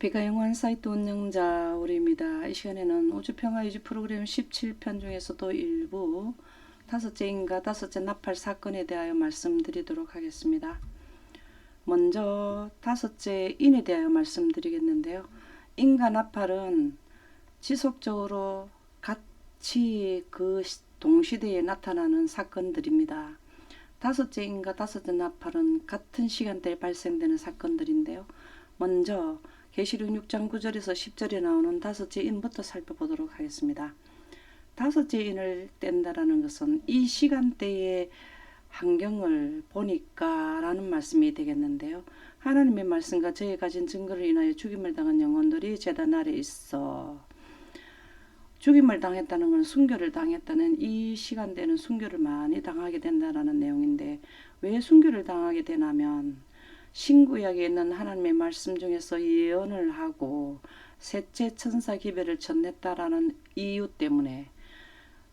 비가 영원 사이트 운영자 우리입니다. 이 시간에는 우주평화 유지 프로그램 17편 중에서도 일부 다섯째 인가 다섯째 나팔 사건에 대하여 말씀드리도록 하겠습니다. 먼저 다섯째 인에 대하여 말씀드리겠는데요. 인과 나팔은 지속적으로 같이 그 동시대에 나타나는 사건들입니다. 다섯째 인과 다섯째 나팔은 같은 시간대에 발생되는 사건들인데요. 먼저 계시록 6장 9절에서 10절에 나오는 다섯째 인부터 살펴보도록 하겠습니다. 다섯째 인을 뗀다라는 것은 이 시간대의 환경을 보니까 라는 말씀이 되겠는데요. 하나님의 말씀과 저희 가진 증거를 인하여 죽임을 당한 영혼들이 제단 아래 있어. 죽임을 당했다는 건 순교를 당했다는, 이 시간대는 순교를 많이 당하게 된다는 내용인데, 왜 순교를 당하게 되냐면 신구약에 있는 하나님의 말씀 중에서 예언을 하고 셋째 천사 기별을 전했다라는 이유 때문에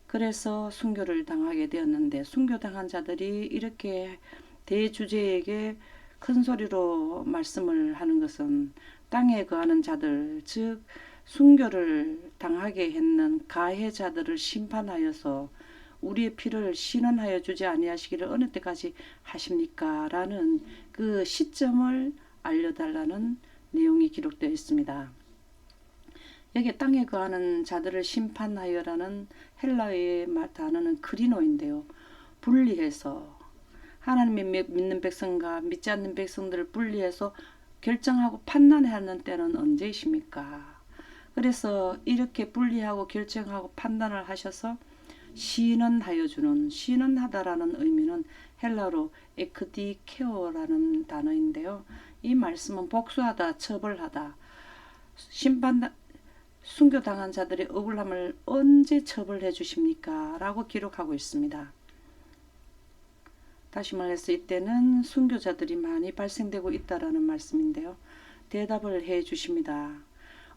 그래서 순교를 당하게 되었는데, 순교당한 자들이 이렇게 대주제에게 큰 소리로 말씀을 하는 것은 땅에 거하는 자들, 즉 순교를 당하게 했는 가해자들을 심판하여서 우리의 피를 신원하여 주지 아니하시기를 어느 때까지 하십니까? 라는 그 시점을 알려달라는 내용이 기록되어 있습니다. 여기 땅에 거하는 자들을 심판하여라는 헬라어의 단어는 크리노인데요. 분리해서 하나님의 믿는 백성과 믿지 않는 백성들을 분리해서 결정하고 판단하는 때는 언제이십니까? 그래서 이렇게 분리하고 결정하고 판단을 하셔서 신원하여 주는, 신원하다라는 의미는 헬라로 에크디케오라는 단어인데요. 이 말씀은 복수하다, 처벌하다, 순교당한 자들의 억울함을 언제 처벌해 주십니까? 라고 기록하고 있습니다. 다시 말해서 이때는 순교자들이 많이 발생되고 있다라는 말씀인데요. 대답을 해 주십니다.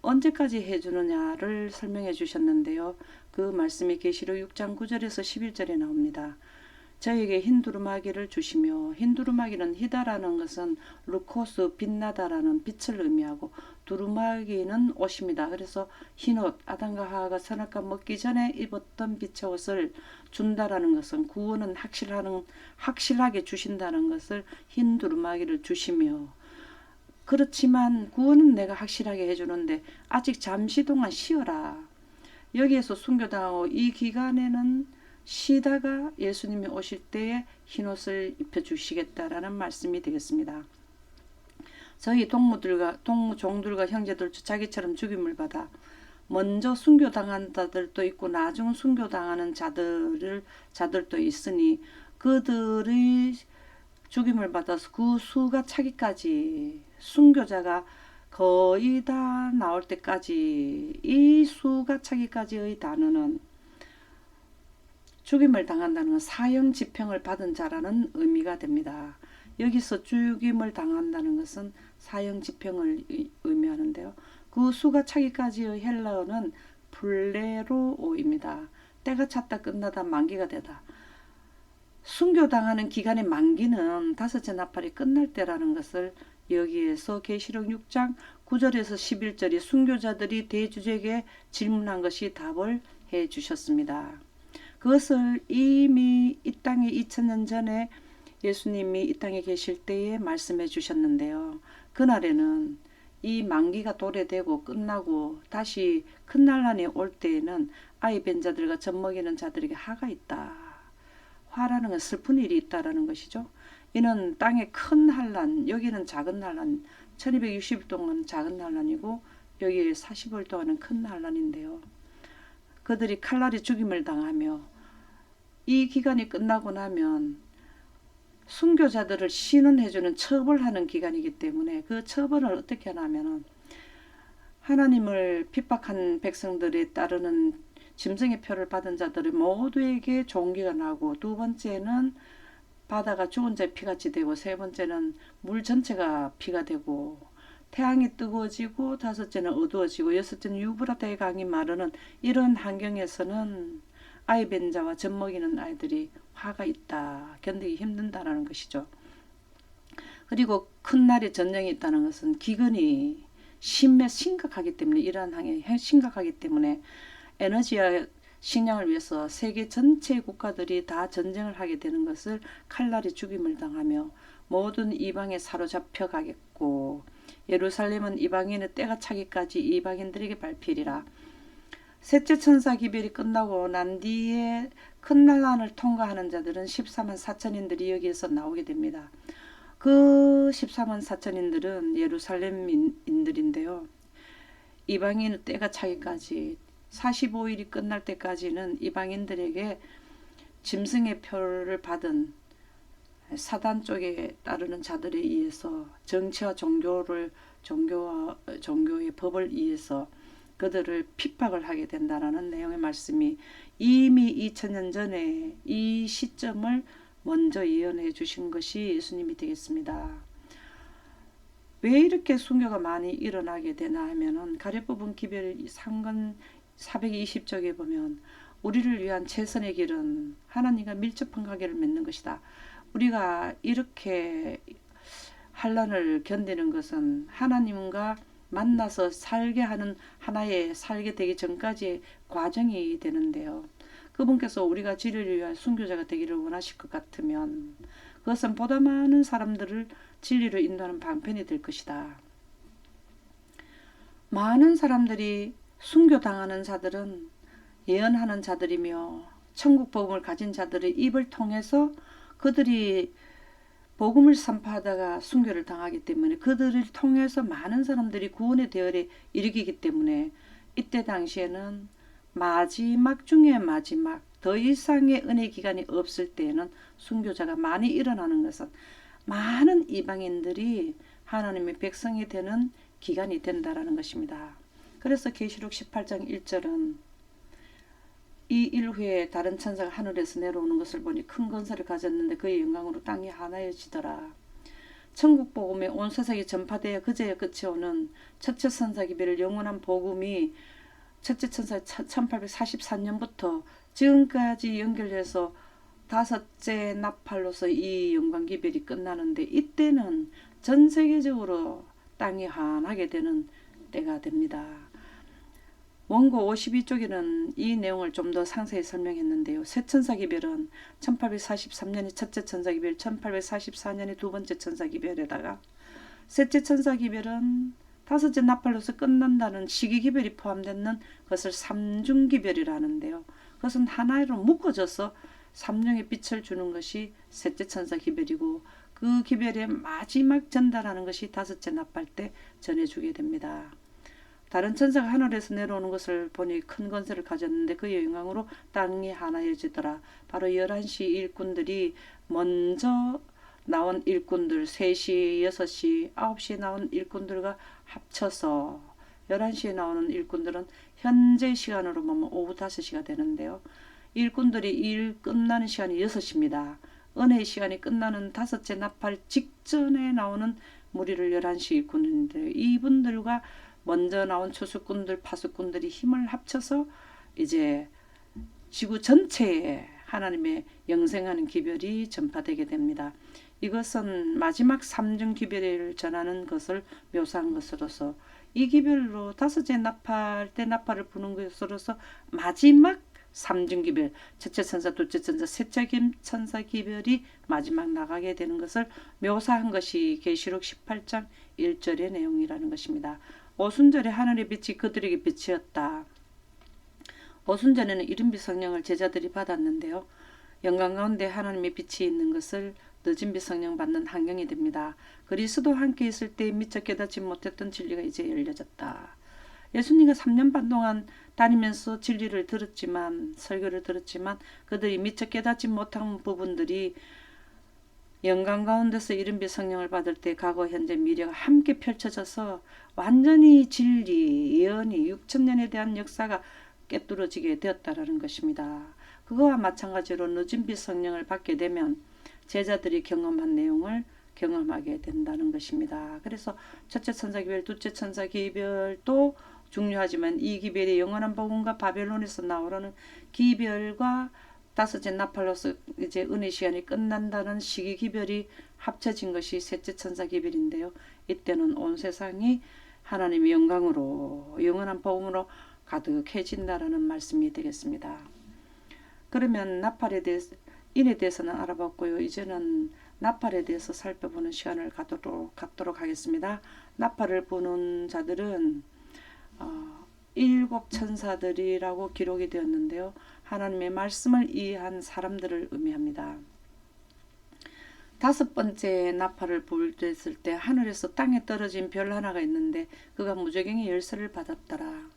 언제까지 해주느냐를 설명해 주셨는데요. 그 말씀이 계시록 6장 9절에서 11절에 나옵니다. 저에게 흰 두루마기를 주시며, 흰 두루마기는 희다라는 것은 루코스, 빛나다라는 빛을 의미하고, 두루마기는 옷입니다. 그래서 흰옷, 아담과 하와가 선악과 먹기 전에 입었던 빛의 옷을 준다라는 것은 구원은 확실하게 주신다는 것을 흰 두루마기를 주시며, 그렇지만 구원은 내가 확실하게 해주는데 아직 잠시 동안 쉬어라. 여기에서 순교당하고 이 기간에는 쉬다가 예수님이 오실 때에 흰옷을 입혀주시겠다라는 말씀이 되겠습니다. 저희 종들과 형제들 자기처럼 죽임을 받아 먼저 순교당한 자들도 있고 나중 순교당하는 자들도 있으니 그들이 죽임을 받아서 그 수가 차기까지, 순교자가 거의 다 나올 때까지, 이 수가 차기까지의 단어는 죽임을 당한다는 건 사형 집행을 받은 자라는 의미가 됩니다. 여기서 죽임을 당한다는 것은 사형 집행을 의미하는데요. 그 수가 차기까지의 헬라어는 플레로오입니다. 때가 찼다, 끝나다, 만기가 되다. 순교당하는 기간의 만기는 다섯째 나팔이 끝날 때라는 것을 여기에서 계시록 6장 9절에서 11절이 순교자들이 대주제에게 질문한 것이 답을 해 주셨습니다. 그것을 이미 이 땅에 2000년 전에 예수님이 이 땅에 계실 때에 말씀해 주셨는데요. 그날에는 이 만기가 도래되고 끝나고 다시 큰 난란이 올 때에는 아이 뵌 자들과 젖먹이는 자들에게 하가 있다. 화라는 건 슬픈 일이 있다라는 것이죠. 이는 땅의 큰 환란, 여기는 작은 환란, 1260일 동안 작은 환란이고 여기 40일 동안은 큰 환란인데요. 그들이 칼날이 죽임을 당하며 이 기간이 끝나고 나면 순교자들을 신원해주는 처벌하는 기간이기 때문에 그 처벌을 어떻게 하냐면 하나님을 핍박한 백성들에 따르는 짐승의 표를 받은 자들이 모두에게 종기가 나고, 두 번째는 바다가 죽은 자의 피같이 되고, 세 번째는 물 전체가 피가 되고, 태양이 뜨거워지고, 다섯째는 어두워지고, 여섯째는 유브라데 강이 마르는 이런 환경에서는 아이 뵌 자와 젖먹이는 아이들이 화가 있다, 견디기 힘든다라는 것이죠. 그리고 큰 날이 전쟁이 있다는 것은 기근이 심각하기 때문에 이러한 항해 심각하기 때문에 에너지와 식량을 위해서 세계 전체 국가들이 다 전쟁을 하게 되는 것을 칼날이 죽임을 당하며 모든 이방에 사로잡혀 가겠고 예루살렘은 이방인의 때가 차기까지 이방인들에게 밟히리라. 셋째 천사 기별이 끝나고 난 뒤에 큰 난란을 통과하는 자들은 14만 4천인들이 여기에서 나오게 됩니다. 그 14만 4천인들은 예루살렘인들인데요. 이방인의 때가 차기까지 45일이 끝날 때까지는 이방인들에게 짐승의 표를 받은 사단 쪽에 따르는 자들에 의해서 정치와 종교의 법을 위해서 그들을 핍박을 하게 된다라는 내용의 말씀이 이미 2000년 전에 이 시점을 먼저 예언해 주신 것이 예수님이 되겠습니다. 왜 이렇게 순교가 많이 일어나게 되나 하면은 가려뽑은 기별 상근 420쪽에 보면 우리를 위한 최선의 길은 하나님과 밀접한 관계를 맺는 것이다. 우리가 이렇게 환난을 견디는 것은 하나님과 만나서 살게 하는 하나의 살게 되기 전까지의 과정이 되는데요. 그분께서 우리가 진리를 위한 순교자가 되기를 원하실 것 같으면 그것은 보다 많은 사람들을 진리로 인도하는 방편이 될 것이다. 많은 사람들이 순교당하는 자들은 예언하는 자들이며 천국 복음을 가진 자들의 입을 통해서 그들이 복음을 선포하다가 순교를 당하기 때문에 그들을 통해서 많은 사람들이 구원의 대열에 이르기 때문에 이때 당시에는 마지막 중에 마지막 더 이상의 은혜 기간이 없을 때에는 순교자가 많이 일어나는 것은 많은 이방인들이 하나님의 백성이 되는 기간이 된다라는 것입니다. 그래서 계시록 18장 1절은 이 일 후에 다른 천사가 하늘에서 내려오는 것을 보니 큰 권세를 가졌는데 그의 영광으로 땅이 하나여지더라. 천국 복음이 온 세상에 전파되어 그제야 끝이 오는 첫째 천사 기별을 영원한 복음이 첫째 천사 1844년부터 지금까지 연결해서 다섯째 나팔로서 이 영광 기별이 끝나는데 이때는 전 세계적으로 땅이 환하게 되는 때가 됩니다. 원고 52쪽에는 이 내용을 좀 더 상세히 설명했는데요. 새 천사 기별은 1843년이 첫째 천사 기별, 1844년이 두 번째 천사 기별에다가 셋째 천사 기별은 다섯째 나팔로서 끝난다는 시기 기별이 포함되는 것을 삼중 기별이라는데요. 그것은 하나로 묶어져서 삼중의 빛을 주는 것이 셋째 천사 기별이고 그 기별의 마지막 전달하는 것이 다섯째 나팔 때 전해주게 됩니다. 다른 천사가 하늘에서 내려오는 것을 보니 큰 권세를 가졌는데 그의 영광으로 땅이 하나여지더라. 바로 11시 일꾼들이 먼저 나온 일꾼들 3시, 6시, 9시에 나온 일꾼들과 합쳐서 11시에 나오는 일꾼들은 현재 시간으로 보면 오후 5시가 되는데요. 일꾼들이 일 끝나는 시간이 6시입니다. 은혜의 시간이 끝나는 다섯째 나팔 직전에 나오는 무리를 11시 일꾼인데 이분들과 먼저 나온 초수꾼들, 파수꾼들이 힘을 합쳐서 이제 지구 전체에 하나님의 영생하는 기별이 전파되게 됩니다. 이것은 마지막 삼중 기별을 전하는 것을 묘사한 것으로서 이 기별로 다섯째 나팔 때 나팔을 부는 것으로서 마지막 삼중 기별, 첫째 천사, 둘째 천사, 셋째 천사 기별이 마지막 나가게 되는 것을 묘사한 것이 계시록 18장 1절의 내용이라는 것입니다. 오순절에 하늘의 빛이 그들에게 빛이었다. 오순절에는 이른빛 성령을 제자들이 받았는데요. 영광 가운데 하나님의 빛이 있는 것을 늦은빛 성령 받는 환경이 됩니다. 그리스도와 함께 있을 때 미처 깨닫지 못했던 진리가 이제 열려졌다. 예수님과 3년 반 동안 다니면서 진리를 들었지만 설교를 들었지만 그들이 미처 깨닫지 못한 부분들이 영광 가운데서 이른빛 성령을 받을 때 과거 현재 미래가 함께 펼쳐져서 완전히 진리 예언이 6천년에 대한 역사가 깨뚫어지게 되었다라는 것입니다. 그거와 마찬가지로 늦은빛 성령을 받게 되면 제자들이 경험한 내용을 경험하게 된다는 것입니다. 그래서 첫째 천사 기별, 둘째 천사 기별도 중요하지만 이 기별이 영원한 복음과 바벨론에서 나오라는 기별과 다섯째 나팔로서 이제 은혜 시간이 끝난다는 시기 기별이 합쳐진 것이 셋째 천사 기별인데요. 이때는 온 세상이 하나님의 영광으로 영원한 복음으로 가득해진다라는 말씀이 되겠습니다. 그러면 나팔에 대해서 인에 대해서는 알아봤고요. 이제는 나팔에 대해서 살펴보는 시간을 갖도록 하겠습니다. 나팔을 부는 자들은 일곱 천사들이라고 기록이 되었는데요. 하나님의 말씀을 이해한 사람들을 의미합니다. 다섯 번째 나팔을 불었을 때 하늘에서 땅에 떨어진 별 하나가 있는데 그가 무저갱의 열쇠를 받았더라.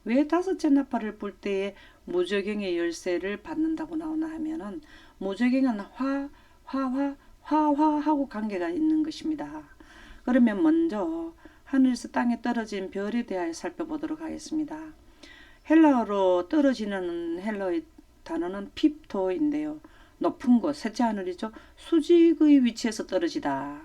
왜 다섯째 나팔을 불 때에 무저갱의 열쇠를 받는다고 나오나 하면은 무저갱은 화하고 관계가 있는 것입니다. 그러면 먼저 하늘에서 땅에 떨어진 별에 대하여 살펴보도록 하겠습니다. 헬라어로 떨어지는 헬라어의 단어는 핍토인데요. 높은 곳, 셋째 하늘이죠. 수직의 위치에서 떨어지다.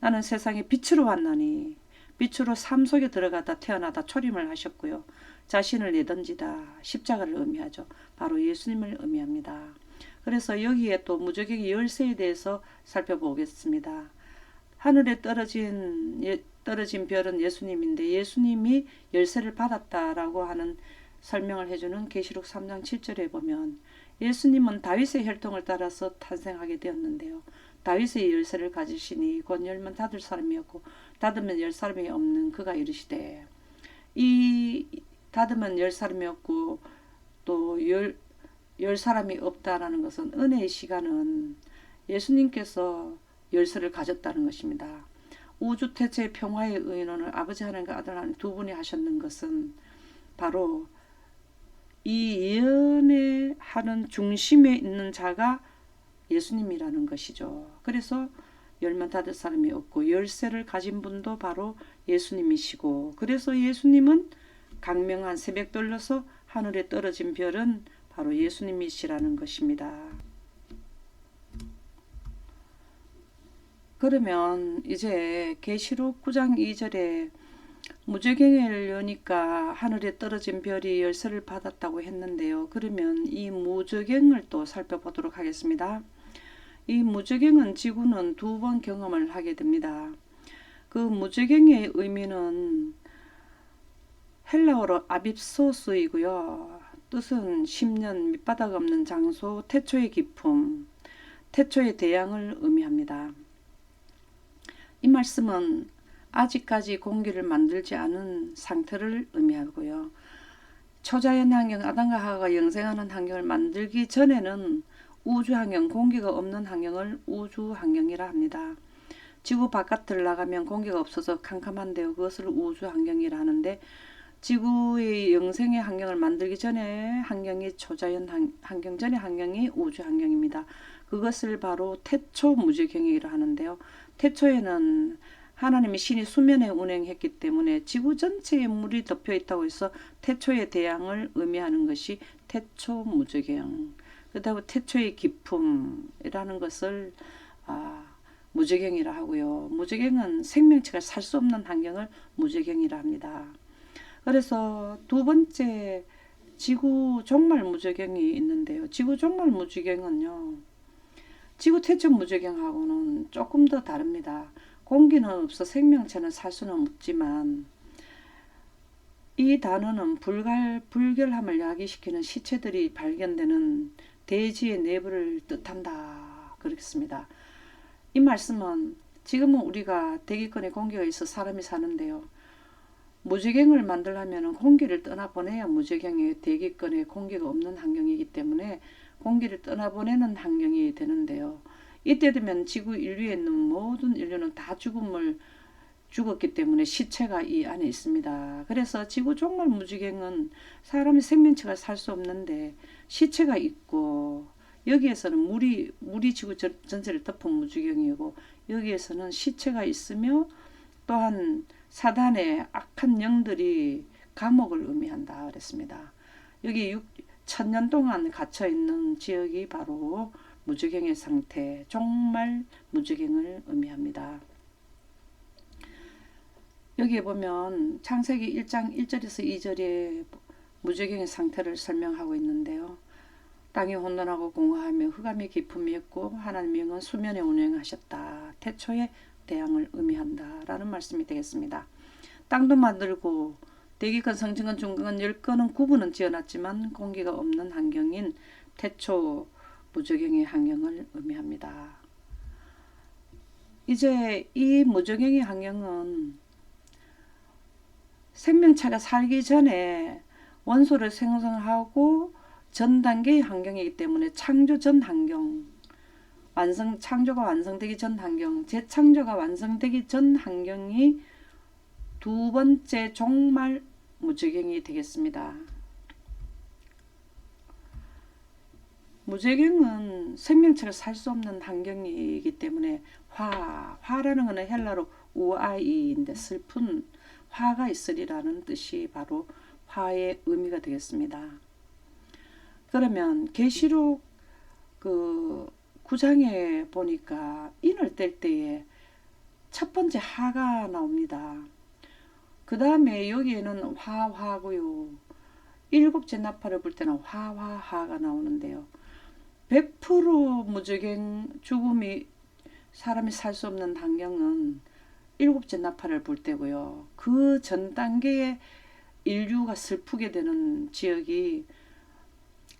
나는 세상에 빛으로 왔나니 빛으로 삶 속에 들어가다 태어나다 초림을 하셨고요. 자신을 내던지다. 십자가를 의미하죠. 바로 예수님을 의미합니다. 그래서 여기에 또 무저갱의 열쇠에 대해서 살펴보겠습니다. 하늘에 떨어진 별은 예수님인데 예수님이 열쇠를 받았다라고 하는 설명을 해주는 계시록 3장 7절에 보면 예수님은 다윗의 혈통을 따라서 탄생하게 되었는데요. 다윗의 열쇠를 가지시니 곧 열면 닫을 사람이었고 닫으면 열 사람이 없는 그가 이르시되 이 닫으면 열 사람이 없고 또 열 사람이 없다라는 것은 은혜의 시간은 예수님께서 열쇠를 가졌다는 것입니다. 우주 태초의 평화의 의논을 아버지 하나님과 아들 하나님 두 분이 하셨는 것은 바로 이 예언의 하는 중심에 있는 자가 예수님이라는 것이죠. 그래서 열면 닫을 사람이 없고 열쇠를 가진 분도 바로 예수님이시고 그래서 예수님은 강명한 새벽별로서 하늘에 떨어진 별은 바로 예수님이시라는 것입니다. 그러면 이제 계시록 9장 2절에 무저갱을 여니까 하늘에 떨어진 별이 열쇠를 받았다고 했는데요. 그러면 이 무저갱을 또 살펴보도록 하겠습니다. 이 무저갱은 지구는 두 번 경험을 하게 됩니다. 그 무저갱의 의미는 헬라어로 아빕소스이고요. 뜻은 10년 밑바닥 없는 장소, 태초의 깊음, 태초의 대양을 의미합니다. 이 말씀은 아직까지 공기를 만들지 않은 상태를 의미하고요. 초자연 환경, 아담과 하와가 영생하는 환경을 만들기 전에는 우주 환경, 공기가 없는 환경을 우주 환경이라 합니다. 지구 바깥을 나가면 공기가 없어서 캄캄한데요. 그것을 우주 환경이라 하는데 지구의 영생의 환경을 만들기 전에 환경이 초자연 환경 전의 환경이 우주 환경입니다. 그것을 바로 태초 무저갱이라 하는데요. 태초에는 하나님이 신이 수면에 운행했기 때문에 지구 전체에 물이 덮여 있다고 해서 태초의 대양을 의미하는 것이 태초 무저갱. 그렇다고 태초의 깊음이라는 것을 무저갱이라 하고요. 무저갱은 생명체가 살 수 없는 환경을 무저갱이라 합니다. 그래서 두 번째 지구 종말 무저갱이 있는데요. 지구 종말 무저갱은요. 지구 태초 무저갱하고는 조금 더 다릅니다. 공기는 없어 생명체는 살 수는 없지만 이 단어는 불결함을 야기시키는 시체들이 발견되는 대지의 내부를 뜻한다. 그렇습니다. 이 말씀은 지금은 우리가 대기권에 공기가 있어 사람이 사는데요. 무저갱을 만들려면 공기를 떠나보내야 무저갱의 대기권에 공기가 없는 환경이기 때문에 공기를 떠나보내는 환경이 되는데요. 이때 되면 지구 인류에 있는 모든 인류는 다 죽었기 때문에 시체가 이 안에 있습니다. 그래서 지구 종말 무저갱은 사람의 생명체가 살 수 없는데 시체가 있고 여기에서는 물이 지구 전체를 덮은 무저갱이고 여기에서는 시체가 있으며 또한 사단의 악한 영들이 감옥을 의미한다 그랬습니다. 여기 1000년 동안 갇혀있는 지역이 바로 무저갱의 상태, 종말 무저갱을 의미합니다. 여기에 보면 창세기 1장 1절에서 2절에 무저갱의 상태를 설명하고 있는데요. 땅이 혼돈하고 공허하며 흑암의 깊음이었고 하나님의 영은 수면에 운행하셨다. 태초의 대양을 의미한다 라는 말씀이 되겠습니다. 땅도 만들고 대기권, 성층권, 중간권 10건은 구분은 지어놨지만 공기가 없는 환경인 태초 무적용의 환경을 의미합니다. 이제 이 무적용의 환경은 생명체가 살기 전에 원소를 생성하고 전 단계의 환경이기 때문에 창조 전 환경, 창조가 완성되기 전 환경, 재창조가 완성되기 전 환경이 두 번째 종말 무적용이 되겠습니다. 무적용은 생명체가 살 수 없는 환경이기 때문에 화라는 것은 헬라로 우아이인데 슬픈 화가 있으리라는 뜻이 바로 화의 의미가 되겠습니다. 그러면 계시록 그 9장에 보니까 인을 뗄 때에 첫 번째 하가 나옵니다. 그 다음에 여기에는 화고요. 일곱째 나팔을 불 때는 화가 나오는데요. 100% 무적행 죽음이 사람이 살 수 없는 환경은 일곱째 나팔을 불 때고요. 그 전 단계에 인류가 슬프게 되는 지역이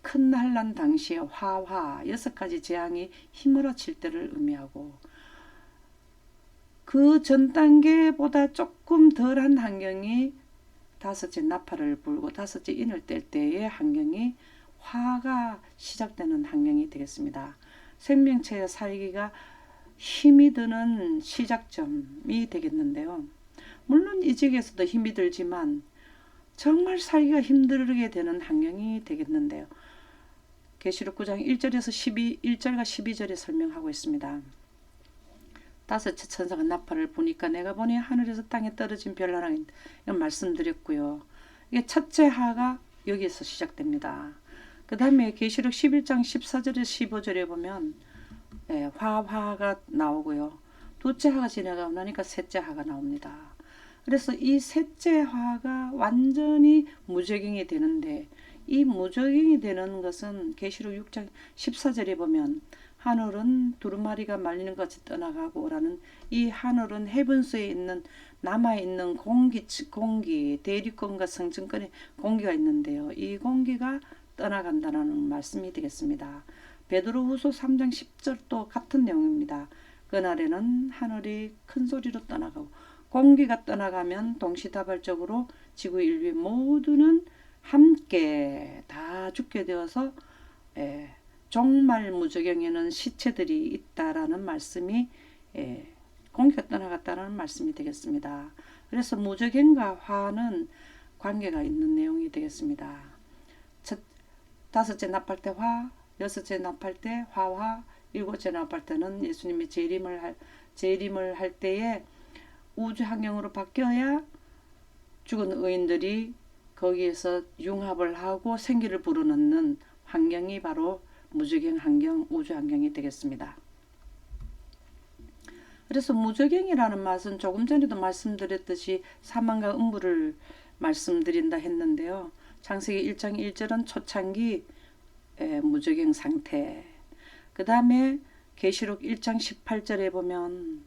큰 환란 당시에 화 6가지 재앙이 휘몰아칠 때를 의미하고, 그 전 단계보다 조금 덜한 환경이 다섯째 나팔을 불고 다섯째 인을 뗄 때의 환경이 화가 시작되는 환경이 되겠습니다. 생명체의 살기가 힘이 드는 시작점이 되겠는데요. 물론 이 지역에서도 힘이 들지만 정말 살기가 힘들게 되는 환경이 되겠는데요. 계시록 9장 1절과 12절에 설명하고 있습니다. 다섯째 천사가 나팔을 부니까 내가 보니 하늘에서 땅에 떨어진 별나라, 이런 말씀드렸고요. 이게 첫째 하가 여기에서 시작됩니다. 그 다음에 계시록 11장 14절에서 15절에 보면 화가 나오고요. 둘째 하가 지나가고 나니까 셋째 하가 나옵니다. 그래서 이 셋째 화가 완전히 무적용이 되는데, 이 무적용이 되는 것은 계시록 6장 14절에 보면 하늘은 두루마리가 말리는 것 같이 떠나가고 라는, 이 하늘은 해분수에 있는 남아있는 공기 대륙권과 성층권에 공기가 있는데요. 이 공기가 떠나간다는 말씀이 되겠습니다. 베드로후서 3장 10절도 같은 내용입니다. 그날에는 하늘이 큰 소리로 떠나가고 공기가 떠나가면 동시다발적으로 지구 인류의 모두는 함께 다 죽게 되어서 종말 무적용에는 시체들이 있다라는 말씀이, 공기가 떠나갔다는 말씀이 되겠습니다. 그래서 무적용과 화는 관계가 있는 내용이 되겠습니다. 다섯째 나팔 때 화, 여섯째 나팔 때 화화, 일곱째 나팔 때는 예수님이 재림을 할 때에 우주 환경으로 바뀌어야 죽은 의인들이 거기에서 융합을 하고 생기를 불어넣는 환경이 바로 무적용 환경, 우주 환경이 되겠습니다. 그래서 무적용이라는 맛은 조금 전에도 말씀드렸듯이 사망과 음부를 말씀드린다 했는데요. 창세기 1장 1절은 초창기 무적용 상태. 그 다음에 계시록 1장 18절에 보면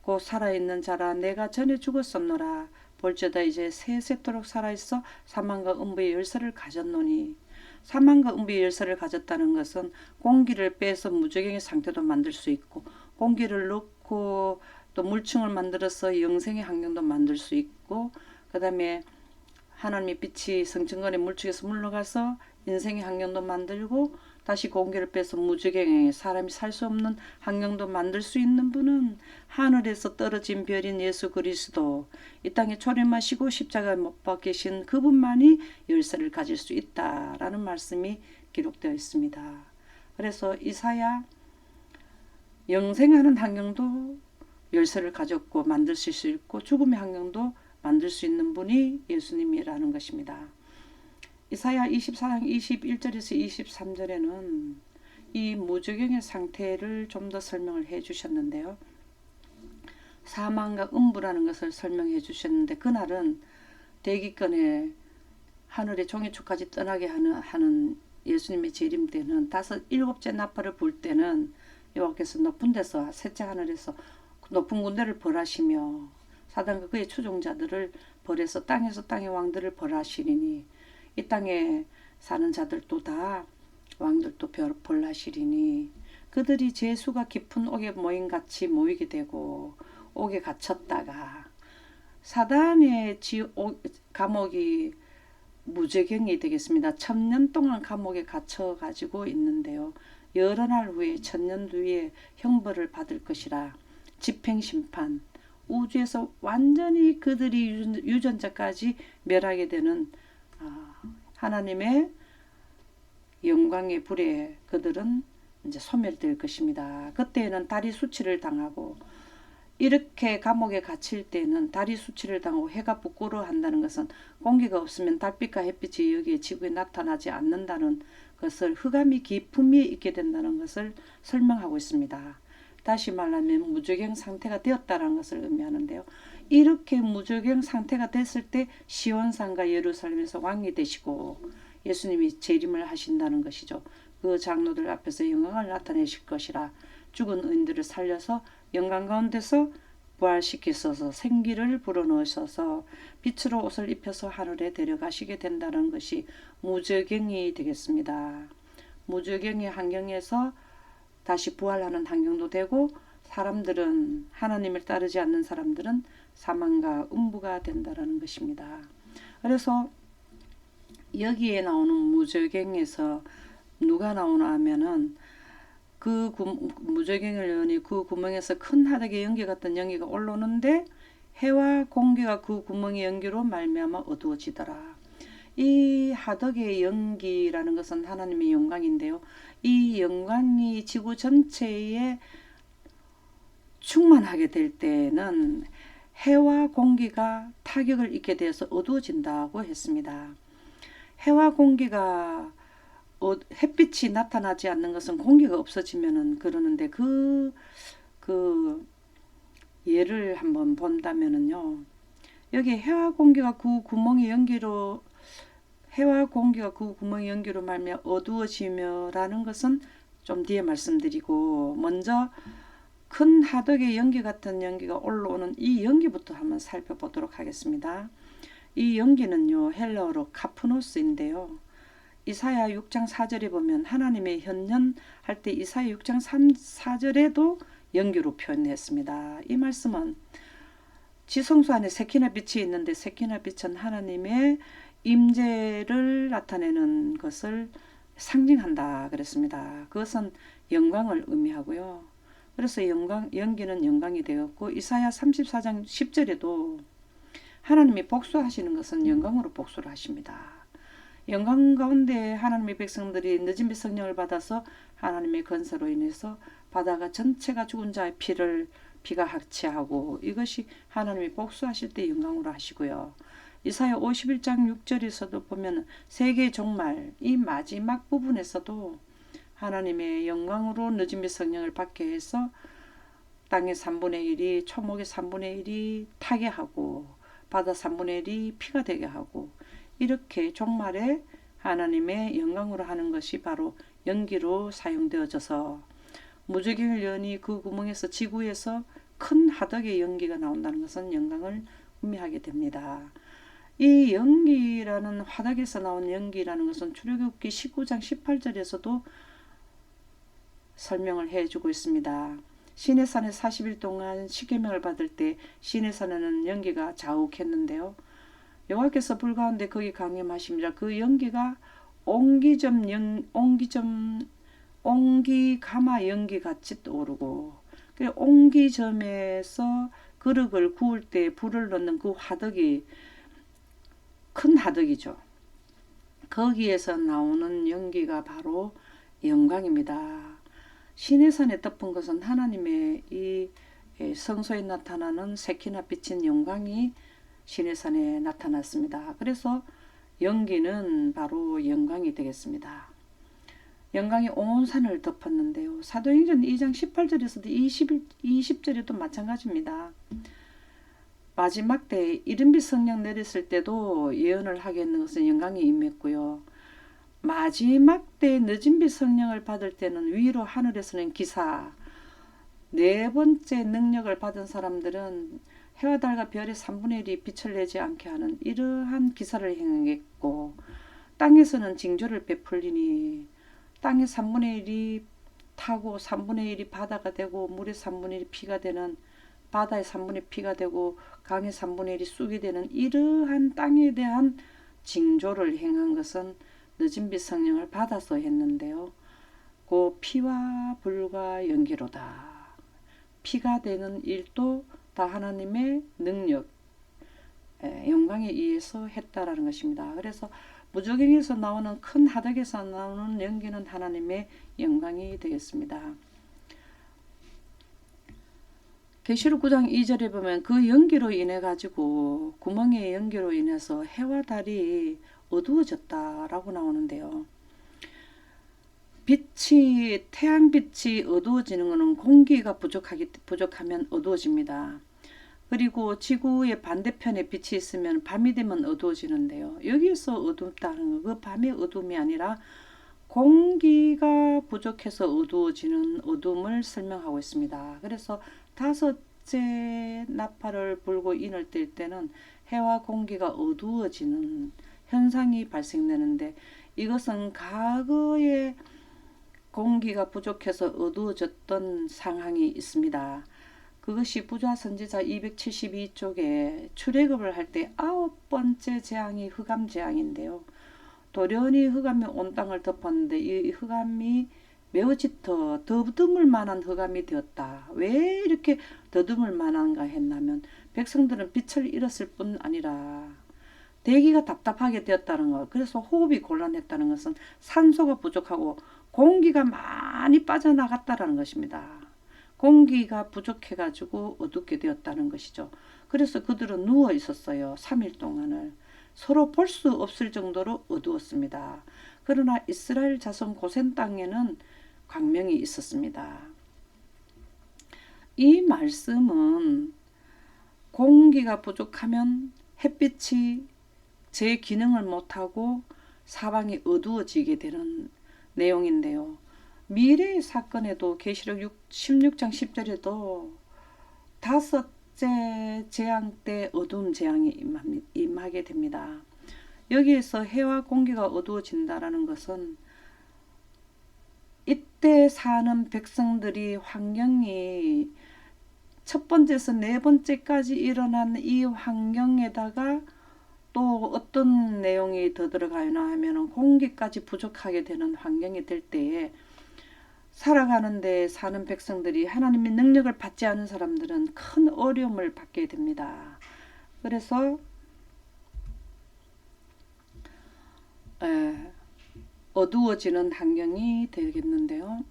곧 살아있는 자라 내가 전에 죽었었노라 볼지어다 이제 세세토록 살아있어 사망과 음부의 열쇠를 가졌노니, 사망과 음부의 열쇠를 가졌다는 것은 공기를 빼서 무적용의 상태도 만들 수 있고, 공기를 넣고 또 물층을 만들어서 영생의 환경도 만들 수 있고, 그 다음에 하나님의 빛이 성층권의 물층에서 물러가서 인생의 환경도 만들고, 다시 공기를 빼서 무적용에 사람이 살 수 없는 환경도 만들 수 있는 분은 하늘에서 떨어진 별인 예수 그리스도, 이 땅에 초림하시고 십자가에 못 박히신 그분만이 열쇠를 가질 수 있다라는 말씀이 기록되어 있습니다. 그래서 이사야 영생하는 환경도 열쇠를 가졌고 만들 수 있고, 죽음의 환경도 만들 수 있는 분이 예수님이라는 것입니다. 이사야 24장 21절에서 23절에는 이 무적용의 상태를 좀 더 설명을 해 주셨는데요. 사망과 음부라는 것을 설명해 주셨는데, 그날은 대기권에 하늘의 종이축까지 떠나게 하는 예수님의 재림 때는 일곱째 나팔을 불 때는 여호와께서 높은 데서 셋째 하늘에서 높은 군대를 벌하시며 사단과 그의 추종자들을 벌해서 땅에서 땅의 왕들을 벌하시리니 이 땅에 사는 자들도 다 왕들도 벌하시리니 그들이 재수가 깊은 옥에 모임같이 모이게 되고 옥에 갇혔다가 사단의 감옥이 무저경이 되겠습니다. 1000년 동안 감옥에 갇혀 가지고 있는데요. 여러 날 후에 1000년 뒤에 형벌을 받을 것이라. 집행심판, 우주에서 완전히 그들이 유전자까지 멸하게 되는 하나님의 영광의 불에 그들은 이제 소멸될 것입니다. 그때에는 다리 수치를 당하고, 이렇게 감옥에 갇힐 때는 다리 수치를 당하고 해가 부끄러워한다는 것은 공기가 없으면 달빛과 햇빛이 여기에 지구에 나타나지 않는다는 것을, 흑암이 깊음이 있게 된다는 것을 설명하고 있습니다. 다시 말하면 무저경 상태가 되었다는 것을 의미하는데요. 이렇게 무저경 상태가 됐을 때 시온산과 예루살렘에서 왕이 되시고 예수님이 재림을 하신다는 것이죠. 그 장로들 앞에서 영광을 나타내실 것이라. 죽은 의인들을 살려서 영광 가운데서 부활시키셔서 생기를 불어넣으셔서 빛으로 옷을 입혀서 하늘에 데려가시게 된다는 것이 무저경이 되겠습니다. 무저경의 환경에서 다시 부활하는 환경도 되고, 사람들은, 하나님을 따르지 않는 사람들은 사망과 음부가 된다는 것입니다. 그래서 여기에 나오는 무저경에서 누가 나오나 하면은 무저경을 여니 그 구멍에서 큰 하덕의 연기 같은 연기가 올라오는데 해와 공기가 그 구멍의 연기로 말미암아 어두워지더라. 이 하덕의 연기라는 것은 하나님의 영광인데요. 이 영광이 지구 전체에 충만하게 될 때는 해와 공기가 타격을 입게 되어서 어두워진다고 했습니다. 해와 공기가 햇빛이 나타나지 않는 것은 공기가 없어지면은 그러는데 그 예를 한번 본다면은요. 여기 해와 공기가 그 구멍의 연기로 말미암아 어두워지며라는 것은 좀 뒤에 말씀드리고, 먼저 큰 하덕의 연기 같은 연기가 올라오는 이 연기부터 한번 살펴보도록 하겠습니다. 이 연기는요, 헬라어로 카프노스인데요. 이사야 6장 4절에 보면 하나님의 현현할 때 이사야 6장 4절에도 연기로 표현했습니다. 이 말씀은 지성소 안에 세키나 빛이 있는데 세키나 빛은 하나님의 임재를 나타내는 것을 상징한다 그랬습니다. 그것은 영광을 의미하고요. 그래서 연기는 영광이 되었고, 이사야 34장 10절에도 하나님이 복수하시는 것은 영광으로 복수를 하십니다. 영광 가운데 하나님의 백성들이 늦은 빛 성령을 받아서 하나님의 건설로 인해서 바다가 전체가 죽은 자의 피가 합치하고, 이것이 하나님이 복수하실 때 영광으로 하시고요. 이사야 51장 6절에서도 보면 세계의 종말, 이 마지막 부분에서도 하나님의 영광으로 늦은 빛 성령을 받게 해서 땅의 3분의 1이 초목의 3분의 1이 타게 하고 바다 3분의 1이 피가 되게 하고, 이렇게 종말에 하나님의 영광으로 하는 것이 바로 연기로 사용되어져서 무저경을 여니 그 구멍에서 지구에서 큰 하덕의 연기가 나온다는 것은 영광을 의미하게 됩니다. 이 연기라는, 화덕에서 나온 연기라는 것은 출애굽기 19장 18절에서도 설명을 해주고 있습니다. 시내산에 40일 동안 십계명을 받을 때 시내산에는 연기가 자욱했는데요. 여호와께서 불 가운데 거기 강림하십니다. 그 연기가 옹기가마 연기 같이 떠오르고, 옹기점에서 그릇을 구울 때 불을 넣는 그 화덕이 큰 하덕이죠. 거기에서 나오는 연기가 바로 영광입니다. 시내산에 덮은 것은 하나님의 이 성소에 나타나는 세키나 빛인 영광이 시내산에 나타났습니다. 그래서 연기는 바로 영광이 되겠습니다. 영광이 온 산을 덮었는데요. 사도행전 2장 18절에서도 20절에도 마찬가지입니다. 마지막 때 이른빛 성령 내렸을 때도 예언을 하겠는 것은 영광이 임했고요. 마지막 때 늦은빛 성령을 받을 때는 위로 하늘에서는 기사, 네 번째 능력을 받은 사람들은 해와 달과 별의 3분의 1이 빛을 내지 않게 하는 이러한 기사를 행했고, 땅에서는 징조를 베풀리니 땅의 3분의 1이 타고 3분의 1이 바다가 되고 물의 3분의 1이 피가 되는, 바다의 3분의 1이 피가 되고 강의 3분의 1이 쑥이 되는 이러한 땅에 대한 징조를 행한 것은 늦은 빛 성령을 받아서 했는데요. 그 피와 불과 연기로다. 피가 되는 일도 다 하나님의 능력, 영광에 의해서 했다라는 것입니다. 그래서 무저갱에서 나오는 큰 하덕에서 나오는 연기는 하나님의 영광이 되겠습니다. 계시록 9장 2절에 보면 그 연기로 인해 가지고, 구멍의 연기로 인해서 해와 달이 어두워졌다라고 나오는데요. 빛이, 태양빛이 어두워지는 것은 공기가 부족하면 어두워집니다. 그리고 지구의 반대편에 빛이 있으면 밤이 되면 어두워지는데요. 여기에서 어둡다는 거, 그 밤의 어둠이 아니라 공기가 부족해서 어두워지는 어둠을 설명하고 있습니다. 그래서 다섯째 나팔을 불고 인을 뗄 때는 해와 공기가 어두워지는 현상이 발생되는데, 이것은 과거에 공기가 부족해서 어두워졌던 상황이 있습니다. 그것이 부좌 선지자 272쪽에 출애굽을 할 때 9번째 재앙이 흑암 재앙인데요. 돌연히 흑암이 온 땅을 덮었는데 이 흑암이 매우 짙어 더듬을 만한 흑암이 되었다. 왜 이렇게 더듬을 만한가 했냐면, 백성들은 빛을 잃었을 뿐 아니라 대기가 답답하게 되었다는 것. 그래서 호흡이 곤란했다는 것은 산소가 부족하고 공기가 많이 빠져나갔다는 것입니다. 공기가 부족해가지고 어둡게 되었다는 것이죠. 그래서 그들은 누워 있었어요. 3일 동안을. 서로 볼 수 없을 정도로 어두웠습니다. 그러나 이스라엘 자손 고센 땅에는 광명이 있었습니다. 이 말씀은 공기가 부족하면 햇빛이 제 기능을 못하고 사방이 어두워지게 되는 내용인데요. 미래의 사건에도 계시록 16장 10절에도 다섯째 재앙 때 어두운 재앙이 임하게 됩니다. 여기에서 해와 공기가 어두워진다라는 것은 이때 사는 백성들이 환경이 첫 번째에서 네 번째까지 일어난 이 환경에다가 또 어떤 내용이 더 들어가나 하면 공기까지 부족하게 되는 환경이 될 때에 살아가는데 사는 백성들이 하나님의 능력을 받지 않은 사람들은 큰 어려움을 받게 됩니다. 그래서 어두워지는 환경이 되겠는데요.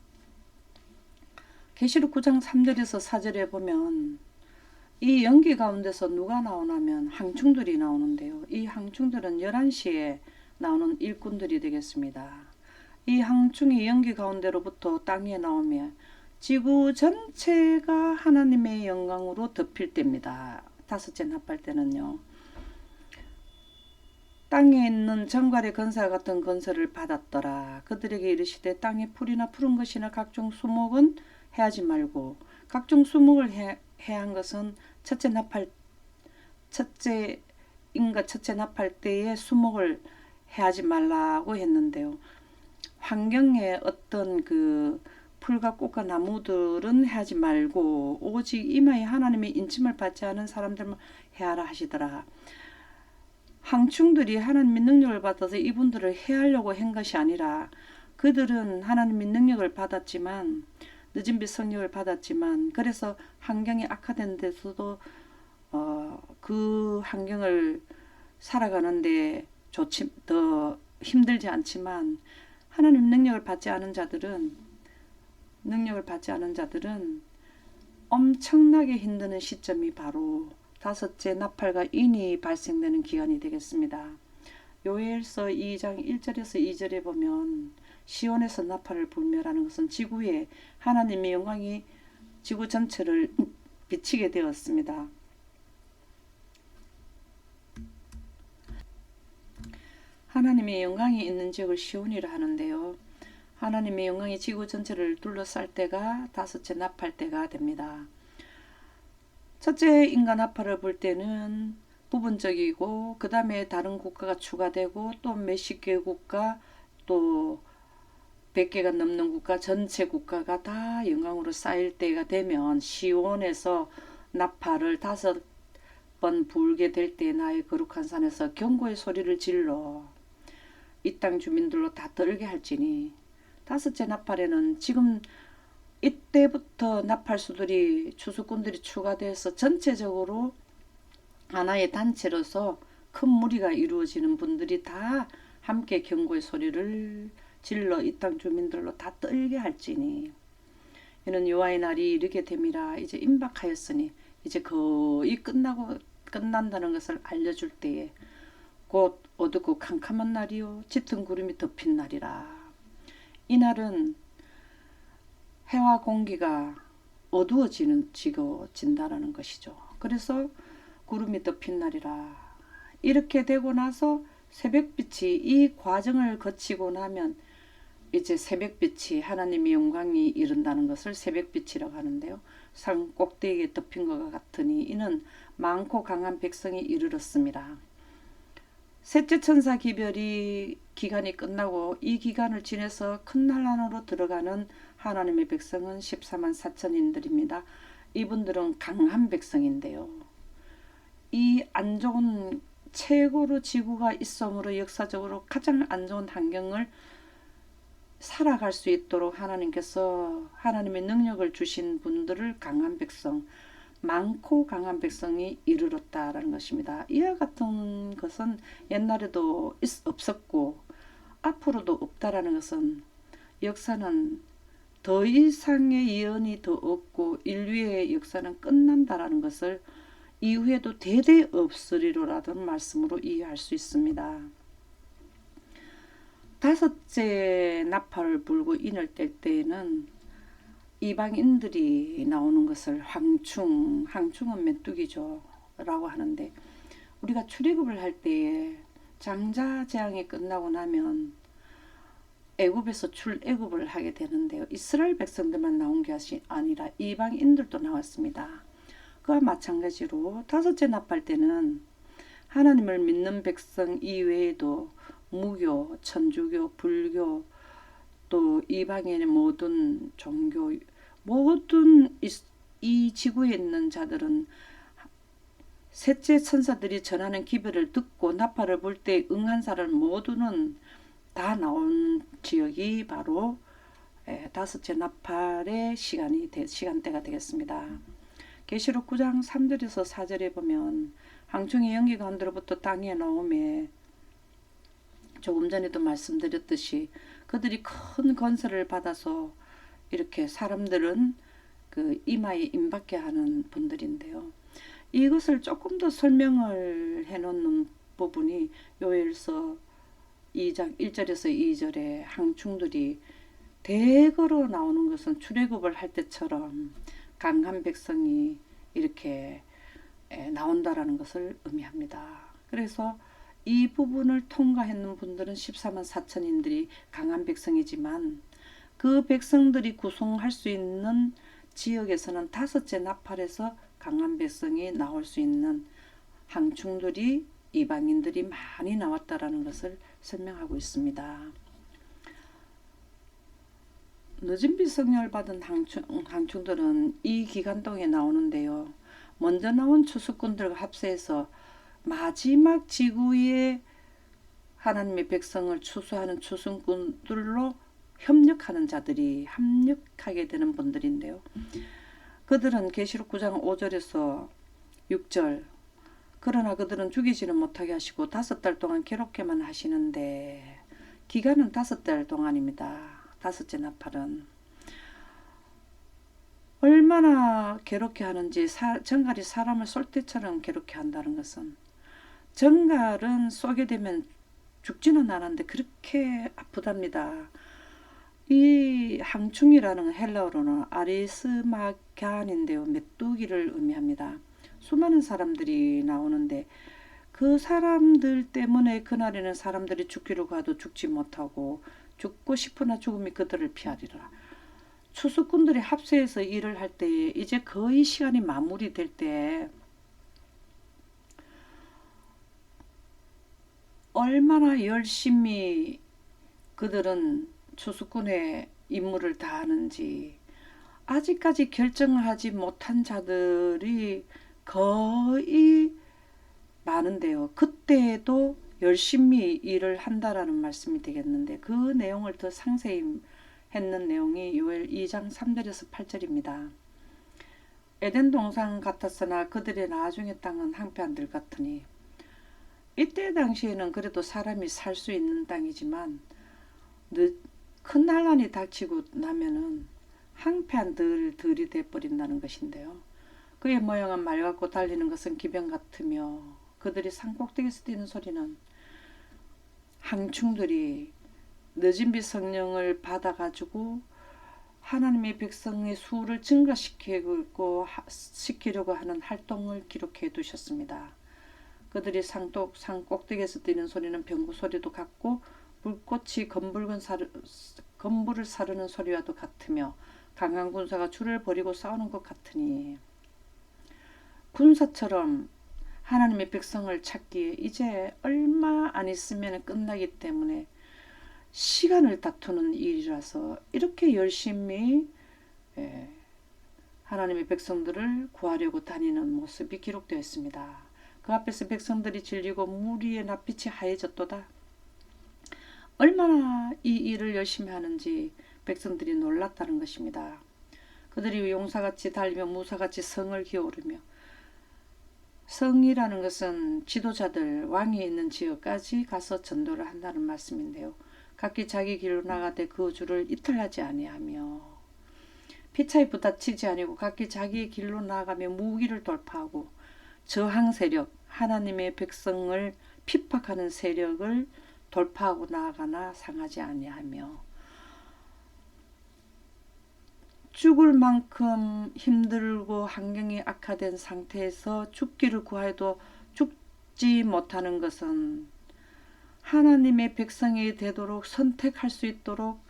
계시록 9장 3절에서 4절에 보면 이 연기 가운데서 누가 나오냐면 항충들이 나오는데요. 이 항충들은 11시에 나오는 일꾼들이 되겠습니다. 이 항충이 연기 가운데로부터 땅에 나오며 지구 전체가 하나님의 영광으로 덮일 때입니다. 다섯째 나팔 때는요. 땅에 있는 정갈의 건사 같은 건설을 받았더라. 그들에게 이르시되 땅에 풀이나 푸른 것이나 각종 수목은 해하지 말고, 각종 수목을 해한 것은 첫째 나팔 때에 수목을 해하지 말라고 했는데요. 환경에 어떤 그 풀과 꽃과 나무들은 해하지 말고 오직 이마에 하나님의 인침을 받지 않은 사람들만 해하라 하시더라. 항충들이 하나님의 능력을 받아서 이분들을 해하려고 한 것이 아니라, 그들은 하나님의 능력을 받았지만, 늦은 빛 성령을 받았지만, 그래서 환경이 악화된 데서도 그 환경을 살아가는데 더 힘들지 않지만, 하나님 능력을 받지 않은 자들은 엄청나게 힘드는 시점이 바로 다섯째 나팔과 인이 발생되는 기간이 되겠습니다. 요엘서 2장 1절에서 2절에 보면 시온에서 나팔을 불며라는 것은 지구에 하나님의 영광이 지구 전체를 비치게 되었습니다. 하나님의 영광이 있는 지역을 시온이라 하는데요. 하나님의 영광이 지구 전체를 둘러쌀 때가 다섯째 나팔 때가 됩니다. 첫째 인간 아파를 볼 때는 부분적이고 그 다음에 다른 국가가 추가되고 또 몇십 개 국가 또 100개가 넘는 국가 전체 국가가 다 영광으로 쌓일 때가 되면 시온에서 나팔을 5번 불게 될 때 나의 거룩한 산에서 경고의 소리를 질러 이 땅 주민들로 다 떨게 할지니. 다섯째 나팔에는 지금 이때부터 나팔수들이 추수꾼들이 추가돼서 전체적으로 하나의 단체로서 큰 무리가 이루어지는 분들이 다 함께 경고의 소리를 질러 이 땅 주민들로 다 떨게 할지니. 이는 여호와의 날이 이르게 됨이라. 이제 임박하였으니 이제 거의 끝난다는 것을 알려줄 때에 곧 어둡고 캄캄한 날이요 짙은 구름이 덮인 날이라. 이 날은 해와 공기가 어두워진다라는 것이죠. 그래서 구름이 덮인 날이라. 이렇게 되고 나서 새벽빛이 이 과정을 거치고 나면 이제 새벽빛이 하나님의 영광이 이른다는 것을 새벽빛이라고 하는데요. 산 꼭대기에 덮인 것과 같으니 이는 많고 강한 백성이 이르렀습니다. 셋째 천사 기별이 기간이 끝나고 이 기간을 지내서 큰 환란으로 들어가는 하나님의 백성은 14만 4천인들입니다. 이분들은 강한 백성인데요. 이 안 좋은 최고로 지구가 있으므로 역사적으로 가장 안 좋은 환경을 살아갈 수 있도록 하나님께서 하나님의 능력을 주신 분들을 강한 백성, 많고 강한 백성이 이르렀다라는 것입니다. 이와 같은 것은 옛날에도 없었고 앞으로도 없다라는 것은 역사는 더 이상의 예언이 더 없고 인류의 역사는 끝난다라는 것을 이후에도 대대 없으리로라는 말씀으로 이해할 수 있습니다. 다섯째 나팔을 불고 인을 뗄 때에는 이방인들이 나오는 것을 항충은 메뚜기죠 라고 하는데, 우리가 출애굽을 할 때에 장자 재앙이 끝나고 나면 애굽에서 출애굽을 하게 되는데요. 이스라엘 백성들만 나온 게 아니라 이방인들도 나왔습니다. 그와 마찬가지로 다섯째 나팔 때는 하나님을 믿는 백성 이외에도 무교, 천주교, 불교, 또 이방인의 모든 종교, 모든 이 지구에 있는 자들은 셋째 천사들이 전하는 기별을 듣고 나팔을 불 때 응한 사람 모두는 다 나온 지역이 바로 다섯째 나팔의 시간대가 되겠습니다. 계시록 9장 3절에서 4절에 보면 항충의 연기 가운데로부터 땅에 나오매 조금 전에도 말씀드렸듯이 그들이 큰 건설을 받아서 이렇게 사람들은 그 이마에 임박게 하는 분들인데요. 이것을 조금 더 설명을 해놓는 부분이 요엘서 2장 1절에서 2절에 항충들이 대거로 나오는 것은 출애굽을 할 때처럼 강한 백성이 이렇게 나온다라는 것을 의미합니다. 그래서 이 부분을 통과했는 분들은 14만 4천인들이 강한 백성이지만 그 백성들이 구성할 수 있는 지역에서는 다섯째 나팔에서 강한 백성이 나올 수 있는 항충들이 이방인들이 많이 나왔다라는 것을 설명하고 있습니다. 늦은 비성령을 받은 항충들은 이 기간 동에 나오는데요. 먼저 나온 추수꾼들과 합세해서 마지막 지구에 하나님의 백성을 추수하는 추수꾼들로 협력하는 자들이 합력하게 되는 분들인데요. 그들은 계시록 9장 5절에서 6절, 그러나 그들은 죽이지는 못하게 하시고 5달 동안 괴롭게만 하시는데, 기간은 5달 동안입니다. 다섯째 나팔은 얼마나 괴롭게 하는지, 정갈이 사람을 쏠 때처럼 괴롭게 한다는 것은, 정갈은 쏘게 되면 죽지는 않았는데 그렇게 아프답니다. 이 항충이라는 헬라어로는 아리스마간인데요. 메뚜기를 의미합니다. 수많은 사람들이 나오는데 그 사람들 때문에 그날에는 사람들이 죽기로 가도 죽지 못하고 죽고 싶으나 죽음이 그들을 피하리라. 추수꾼들이 합세해서 일을 할 때에 이제 거의 시간이 마무리될 때 얼마나 열심히 그들은 추수꾼의 임무를 다하는지 아직까지 결정하지 못한 자들이 거의 많은데요. 그때도 열심히 일을 한다라는 말씀이 되겠는데 그 내용을 더 상세히 했는 내용이 요엘 2장 3절에서 8절입니다. 에덴 동산 같았으나 그들의 나중의 땅은 황폐한들 같으니 이때 당시에는 그래도 사람이 살 수 있는 땅이지만 큰 난란이 닥치고 나면은 황폐한 들이 되어버린다는 것인데요. 그의 모양은 말 같고 달리는 것은 기병 같으며 그들이 산꼭대기에서 뛰는 소리는 항충들이 늦은 빛 성령을 받아가지고 하나님의 백성의 수를 증가시키려고 하는 활동을 기록해 두셨습니다. 그들이 산 꼭대기에서 뛰는 소리는 병구 소리도 같고 불꽃이 건물을 사르는 소리와도 같으며 강한 군사가 줄을 버리고 싸우는 것 같으니 군사처럼 하나님의 백성을 찾기에 이제 얼마 안 있으면 끝나기 때문에 시간을 다투는 일이라서 이렇게 열심히 하나님의 백성들을 구하려고 다니는 모습이 기록되어 있습니다. 그 앞에서 백성들이 질리고 무리의 낯빛이 하얘졌도다. 얼마나 이 일을 열심히 하는지 백성들이 놀랐다는 것입니다. 그들이 용사같이 달리며 무사같이 성을 기어오르며, 성이라는 것은 지도자들, 왕이 있는 지역까지 가서 전도를 한다는 말씀인데요. 각기 자기 길로 나가되 그 주를 이탈하지 아니하며, 피차에 부딪히지 아니고 각기 자기 길로 나아가며 무기를 돌파하고 저항 세력, 하나님의 백성을 핍박하는 세력을 돌파하고 나아가나 상하지 아니하며, 죽을 만큼 힘들고 환경이 악화된 상태에서 죽기를 구하여도 죽지 못하는 것은 하나님의 백성이 되도록 선택할 수 있도록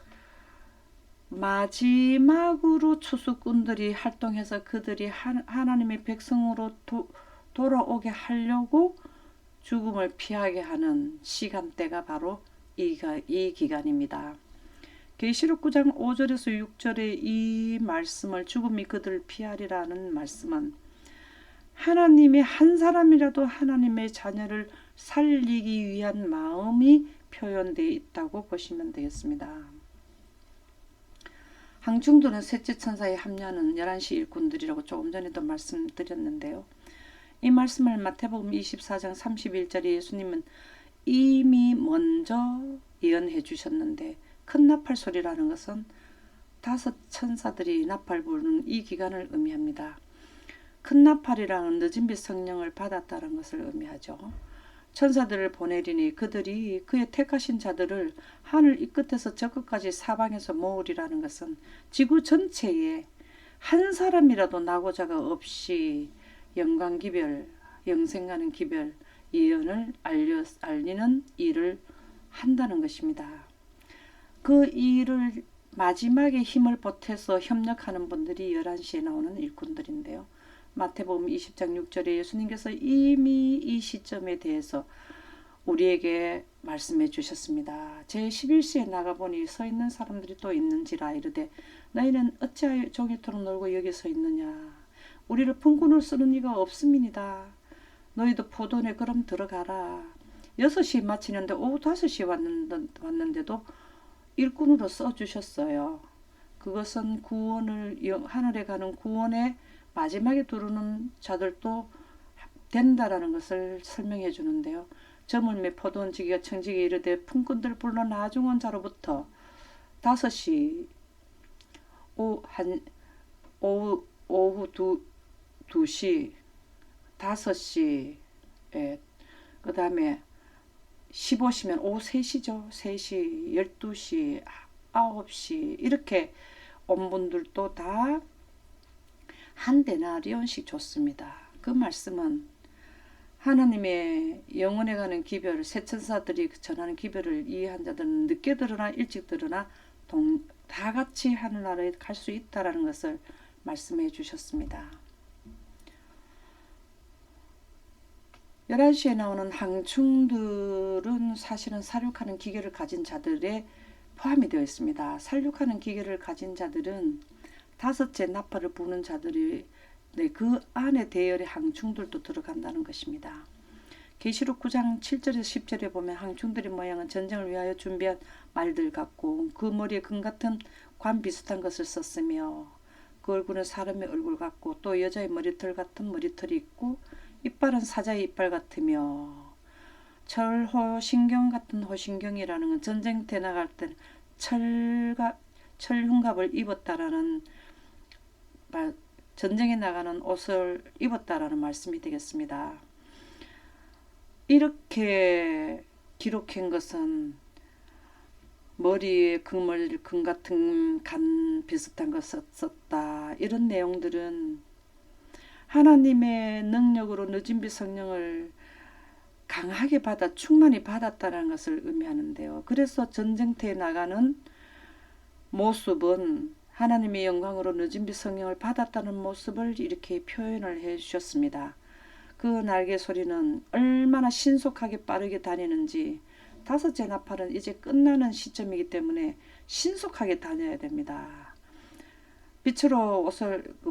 마지막으로 추수꾼들이 활동해서 그들이 하나님의 백성으로 돌아오게 하려고 죽음을 피하게 하는 시간대가 바로 이 기간입니다. 계시록 9장 5절에서 6절의 이 말씀을 죽음이 그들을 피하리라는 말씀은 하나님의 한 사람이라도 하나님의 자녀를 살리기 위한 마음이 표현되어 있다고 보시면 되겠습니다. 항충들은 셋째 천사에 합류하는 11시 일꾼들이라고 조금 전에도 말씀드렸는데요. 이 말씀을 마태복음 24장 31절에 예수님은 이미 먼저 예언해 주셨는데, 큰 나팔 소리라는 것은 5 천사들이 나팔 부르는 이 기간을 의미합니다. 큰 나팔이라는 늦은 빛 성령을 받았다는 것을 의미하죠. 천사들을 보내리니 그들이 그의 택하신 자들을 하늘 이 끝에서 저 끝까지 사방에서 모으리라는 것은 지구 전체에 한 사람이라도 낙오자가 없이 영광 기별, 영생하는 기별 예언을 알리는 일을 한다는 것입니다. 그 일을 마지막에 힘을 보태서 협력하는 분들이 11시에 나오는 일꾼들인데요. 마태복음 20장 6절에 예수님께서 이미 이 시점에 대해서 우리에게 말씀해 주셨습니다. 제 11시에 나가보니 서 있는 사람들이 또 있는지라 이르되 너희는 어찌하여 종일토록 놀고 여기 서 있느냐. 우리를 분군을 쓰는 이가 없음이니이다. 너희도 포도원에 그럼 들어가라. 6시 마치는데 오후 5시에 왔는데도 일꾼으로 써주셨어요. 그것은 구원을, 하늘에 가는 구원에 마지막에 두르는 자들도 된다라는 것을 설명해 주는데요. 저물매 포도원 지기가 청지기에 이르되 품꾼들 불러 나중온 자로부터 5시 오후 2시 5시 그 다음에 15시면 오후 3시죠. 3시 12시 9시 이렇게 온 분들도 다 한 데나리온씩 줬습니다. 그 말씀은 하나님의 영원에 가는 기별, 새 천사들이 전하는 기별을 이해한 자들은 늦게 들으나 일찍 들으나 다 같이 하늘나라에 갈 수 있다라는 것을 말씀해 주셨습니다. 11시에 나오는 항충들은 사실은 살육하는 기계를 가진 자들에 포함이 되어 있습니다. 살육하는 기계를 가진 자들은 다섯째 나팔을 부는 자들이 그 안에 대열의 항충들도 들어간다는 것입니다. 계시록 9장 7절에서 10절에 보면 항충들의 모양은 전쟁을 위하여 준비한 말들 같고 그 머리에 금같은 관 비슷한 것을 썼으며 그 얼굴은 사람의 얼굴 같고 또 여자의 머리털 같은 머리털이 있고 이빨은 사자의 이빨 같으며 철호신경 같은 호신경이라는 건 전쟁터에 나갈 때 철흉갑을 입었다라는 전쟁에 나가는 옷을 입었다라는 말씀이 되겠습니다. 이렇게 기록한 것은 머리에 금 같은 간 비슷한 것을 썼다. 이런 내용들은 하나님의 능력으로 늦은비 성령을 강하게 받아 충만히 받았다는 것을 의미하는데요. 그래서 전쟁터에 나가는 모습은 하나님의 영광으로 늦은비 성령을 받았다는 모습을 이렇게 표현을 해 주셨습니다. 그 날개 소리는 얼마나 신속하게 빠르게 다니는지, 다섯째 나팔은 이제 끝나는 시점이기 때문에 신속하게 다녀야 됩니다. 빛으로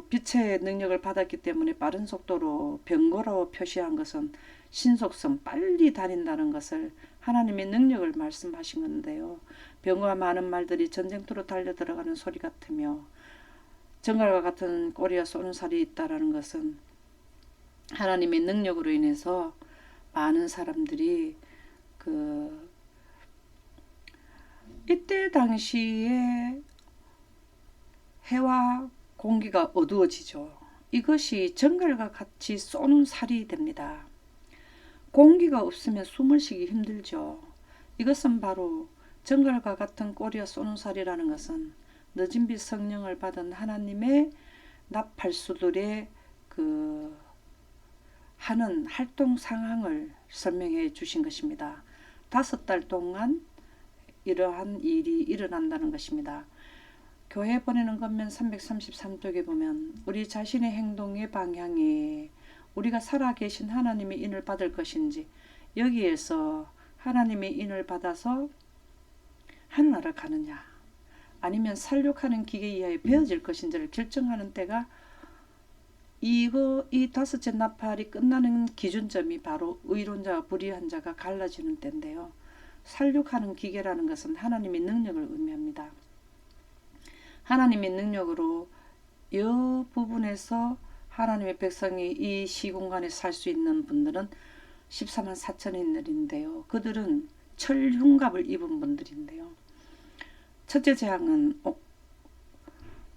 빛의 능력을 받았기 때문에 빠른 속도로 병거로 표시한 것은 신속성, 빨리 다닌다는 것을 하나님의 능력을 말씀하신 건데요. 병거와 많은 말들이 전쟁터로 달려 들어가는 소리 같으며 정갈과 같은 꼬리와 쏘는 살이 있다라는 것은 하나님의 능력으로 인해서 많은 사람들이 이때 당시에 해와 공기가 어두워지죠. 이것이 정갈과 같이 쏘는 살이 됩니다. 공기가 없으면 숨을 쉬기 힘들죠. 이것은 바로 정갈과 같은 꼬리와 쏘는 살이라는 것은 늦은빛 성령을 받은 하나님의 나팔수들의 하는 활동 상황을 설명해 주신 것입니다. 5달 동안 이러한 일이 일어난다는 것입니다. 교회 보내는 것면 333쪽에 보면 우리 자신의 행동의 방향이 우리가 살아계신 하나님의 인을 받을 것인지, 여기에서 하나님의 인을 받아서 하늘나라 가느냐 아니면 살육하는 기계에 의하여 베어질 것인지를 결정하는 때가 이 다섯째 나팔이 끝나는 기준점이 바로 의론자와 불의한 자가 갈라지는 때인데요. 살육하는 기계라는 것은 하나님의 능력을 의미합니다. 하나님의 능력으로 이 부분에서 하나님의 백성이 이 시공간에 살 수 있는 분들은 14만 4천인들인데요. 그들은 철흉갑을 입은 분들인데요. 첫째 재앙은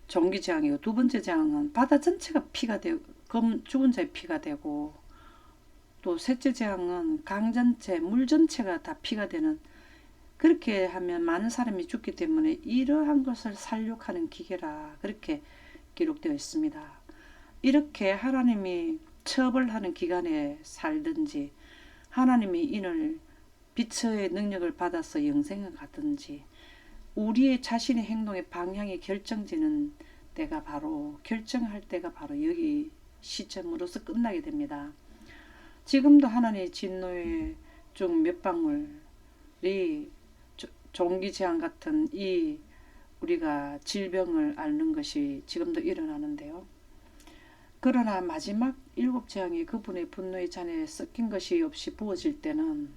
종기재앙이고, 두 번째 재앙은 바다 전체가 피가 되고 죽은 자의 피가 되고, 또 셋째 재앙은 강 전체, 물 전체가 다 피가 되는, 그렇게 하면 많은 사람이 죽기 때문에 이러한 것을 살육하는 기계라 그렇게 기록되어 있습니다. 이렇게 하나님이 처벌하는 기간에 살든지 하나님의 인을 빛의 능력을 받아서 영생을 가든지 우리의 자신의 행동의 방향이 결정할 때가 바로 여기 시점으로서 끝나게 됩니다. 지금도 하나님의 진노의 중 몇 방울이 종기재앙 같은 이 우리가 질병을 앓는 것이 지금도 일어나는데요. 그러나 마지막 7재앙이 그분의 분노의 잔에 섞인 것이 없이 부어질 때는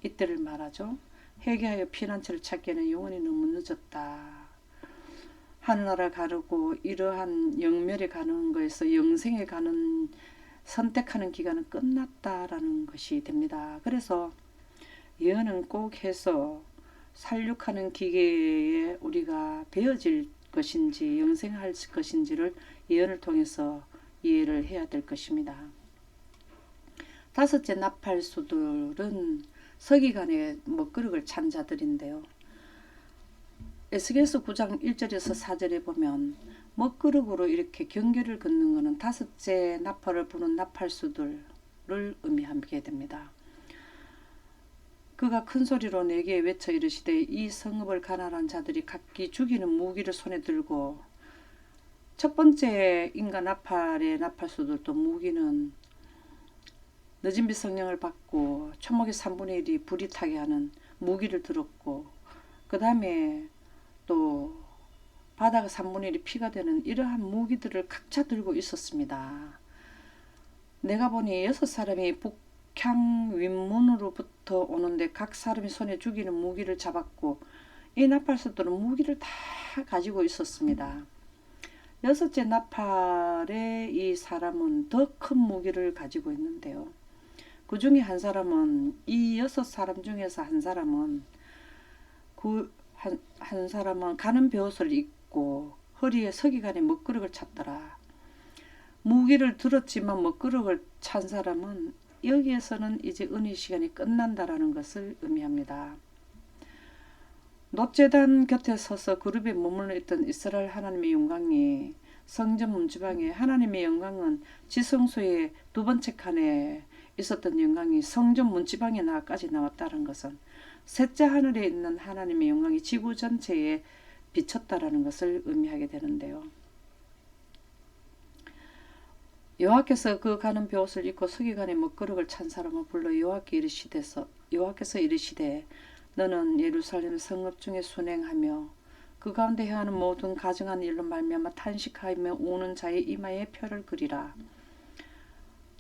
이때를 말하죠. 회개하여 피난처를 찾기에는 영원히 너무 늦었다. 하늘나라 가르고 이러한 영멸에 가는 것에서 영생에 가는 선택하는 기간은 끝났다라는 것이 됩니다. 그래서 예언은 꼭 해서 살육하는 기계에 우리가 베어질 것인지 영생할 것인지를 예언을 통해서 이해를 해야 될 것입니다. 다섯째 나팔수들은 서기관의 먹그릇을 찬 자들인데요. 에스겔서 9장 1절에서 4절에 보면 먹그릇으로 이렇게 경계를 긋는 것은 다섯째 나팔을 부는 나팔수들을 의미하게 됩니다. 그가 큰 소리로 내게 외쳐 이르시되 이 성읍을 가난한 자들이 각기 죽이는 무기를 손에 들고, 첫 번째 인간 나팔의 나팔수들도 무기는 늦은 빛 성령을 받고 초목의 3분의 1이 불이 타게 하는 무기를 들었고, 그 다음에 또 바다가 3분의 1이 피가 되는 이러한 무기들을 각자 들고 있었습니다. 내가 보니 6사람이 북향 윗문으로부터 오는데 각 사람이 손에 죽이는 무기를 잡았고, 이 나팔수들은 무기를 다 가지고 있었습니다. 여섯째 나팔의 이 사람은 더 큰 무기를 가지고 있는데요. 그 중에 한 사람은, 이 6사람 중에서 한 사람은 한 사람은 가는 베옷을 입고 허리에 서기관에 먹구름을 찼더라. 무기를 들었지만 먹구름을 찬 사람은 여기에서는 이제 은희 시간이 끝난다라는 것을 의미합니다. 놋제단 곁에 서서 그룹에 머물러 있던 이스라엘 하나님의 영광이 성전 문지방에, 하나님의 영광은 지성소의 두 번째 칸에 있었던 영광이 성전 문지방에 나까지 나왔다는 것은 셋째 하늘에 있는 하나님의 영광이 지구 전체에 비쳤다라는 것을 의미하게 되는데요. 여호와께서 그 가는 베옷을 입고 서기관의 먹구름을 찬 사람을 불러 여호와께서 이르시되 너는 예루살렘 성읍 중에 순행하며 그 가운데 행하는 모든 가증한 일로 말미암아 탄식하며 우는 자의 이마에 표를 그리라.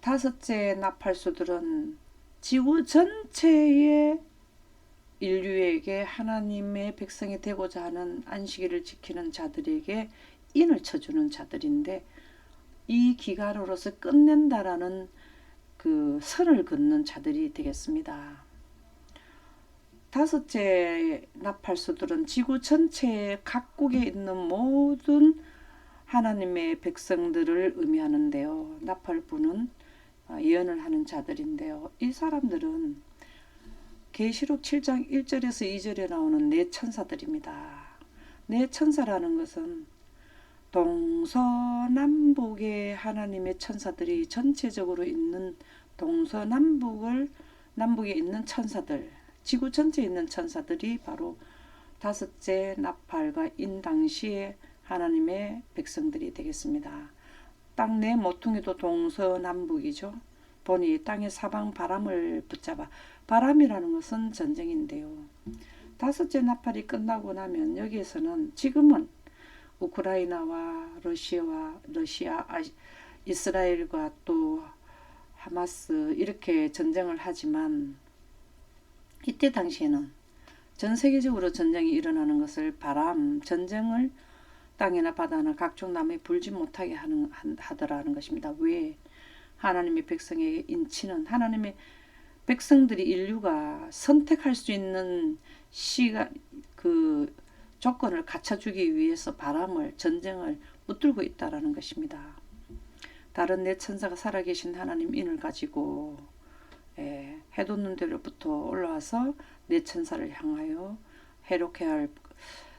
다섯째 나팔수들은 지구 전체의 인류에게 하나님의 백성이 되고자 하는 안식일을 지키는 자들에게 인을 쳐주는 자들인데, 이 기간으로서 끝낸다라는 그 선을 긋는 자들이 되겠습니다. 다섯째 나팔수들은 지구 전체의 각국에 있는 모든 하나님의 백성들을 의미하는데요. 나팔부는 예언을 하는 자들인데요. 이 사람들은 계시록 7장 1절에서 2절에 나오는 네 천사들입니다. 네 천사라는 것은 동서남북의 하나님의 천사들이 전체적으로 있는 남북에 있는 천사들, 지구 전체에 있는 천사들이 바로 다섯째 나팔과 인 당시에 하나님의 백성들이 되겠습니다. 땅 내 모퉁이도 동서남북이죠. 보니 땅의 사방 바람을 붙잡아, 바람이라는 것은 전쟁인데요. 다섯째 나팔이 끝나고 나면 여기에서는 지금은 우크라이나와 러시아, 이스라엘과 또 하마스 이렇게 전쟁을 하지만, 이때 당시에는 전 세계적으로 전쟁이 일어나는 것을 전쟁을 땅이나 바다나 각종 남에 불지 못하게 하더라는 것입니다. 왜? 하나님의 백성에게 인치는, 하나님의 백성들이, 인류가 선택할 수 있는 조건을 갖춰주기 위해서 전쟁을 붙들고 있다라는 것입니다. 다른 네 천사가 살아계신 하나님 인을 가지고 해돋는 데로부터 올라와서 네 천사를 향하여 해롭게 할,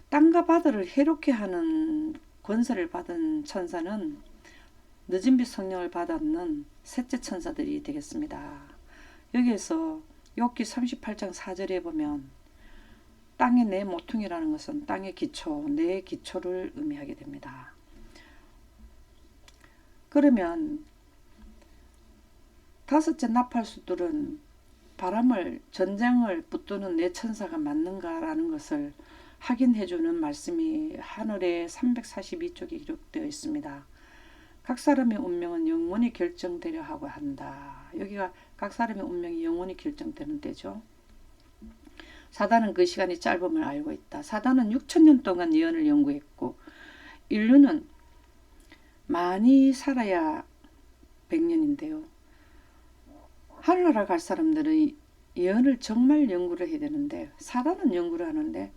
땅과 바다를 해롭게 하는 권세를 받은 천사는 늦은 빛 성령을 받았는 셋째 천사들이 되겠습니다. 여기에서 욥기 38장 4절에 보면 땅의 네 모퉁이라는 것은 땅의 기초, 네 기초를 의미하게 됩니다. 그러면 다섯째 나팔수들은 전쟁을 붙드는 네 천사가 맞는가라는 것을 확인해주는 말씀이 하늘의 342쪽에 기록되어 있습니다. 각 사람의 운명은 영원히 결정되려 하고 한다. 여기가 각 사람의 운명이 영원히 결정되는 때죠. 사단은 그 시간이 짧음을 알고 있다. 사단은 6,000년 동안 예언을 연구했고, 인류는 많이 살아야 100년인데요. 하늘나라 갈 사람들은 예언을 정말 연구를 해야 되는데, 사단은 연구를 하는데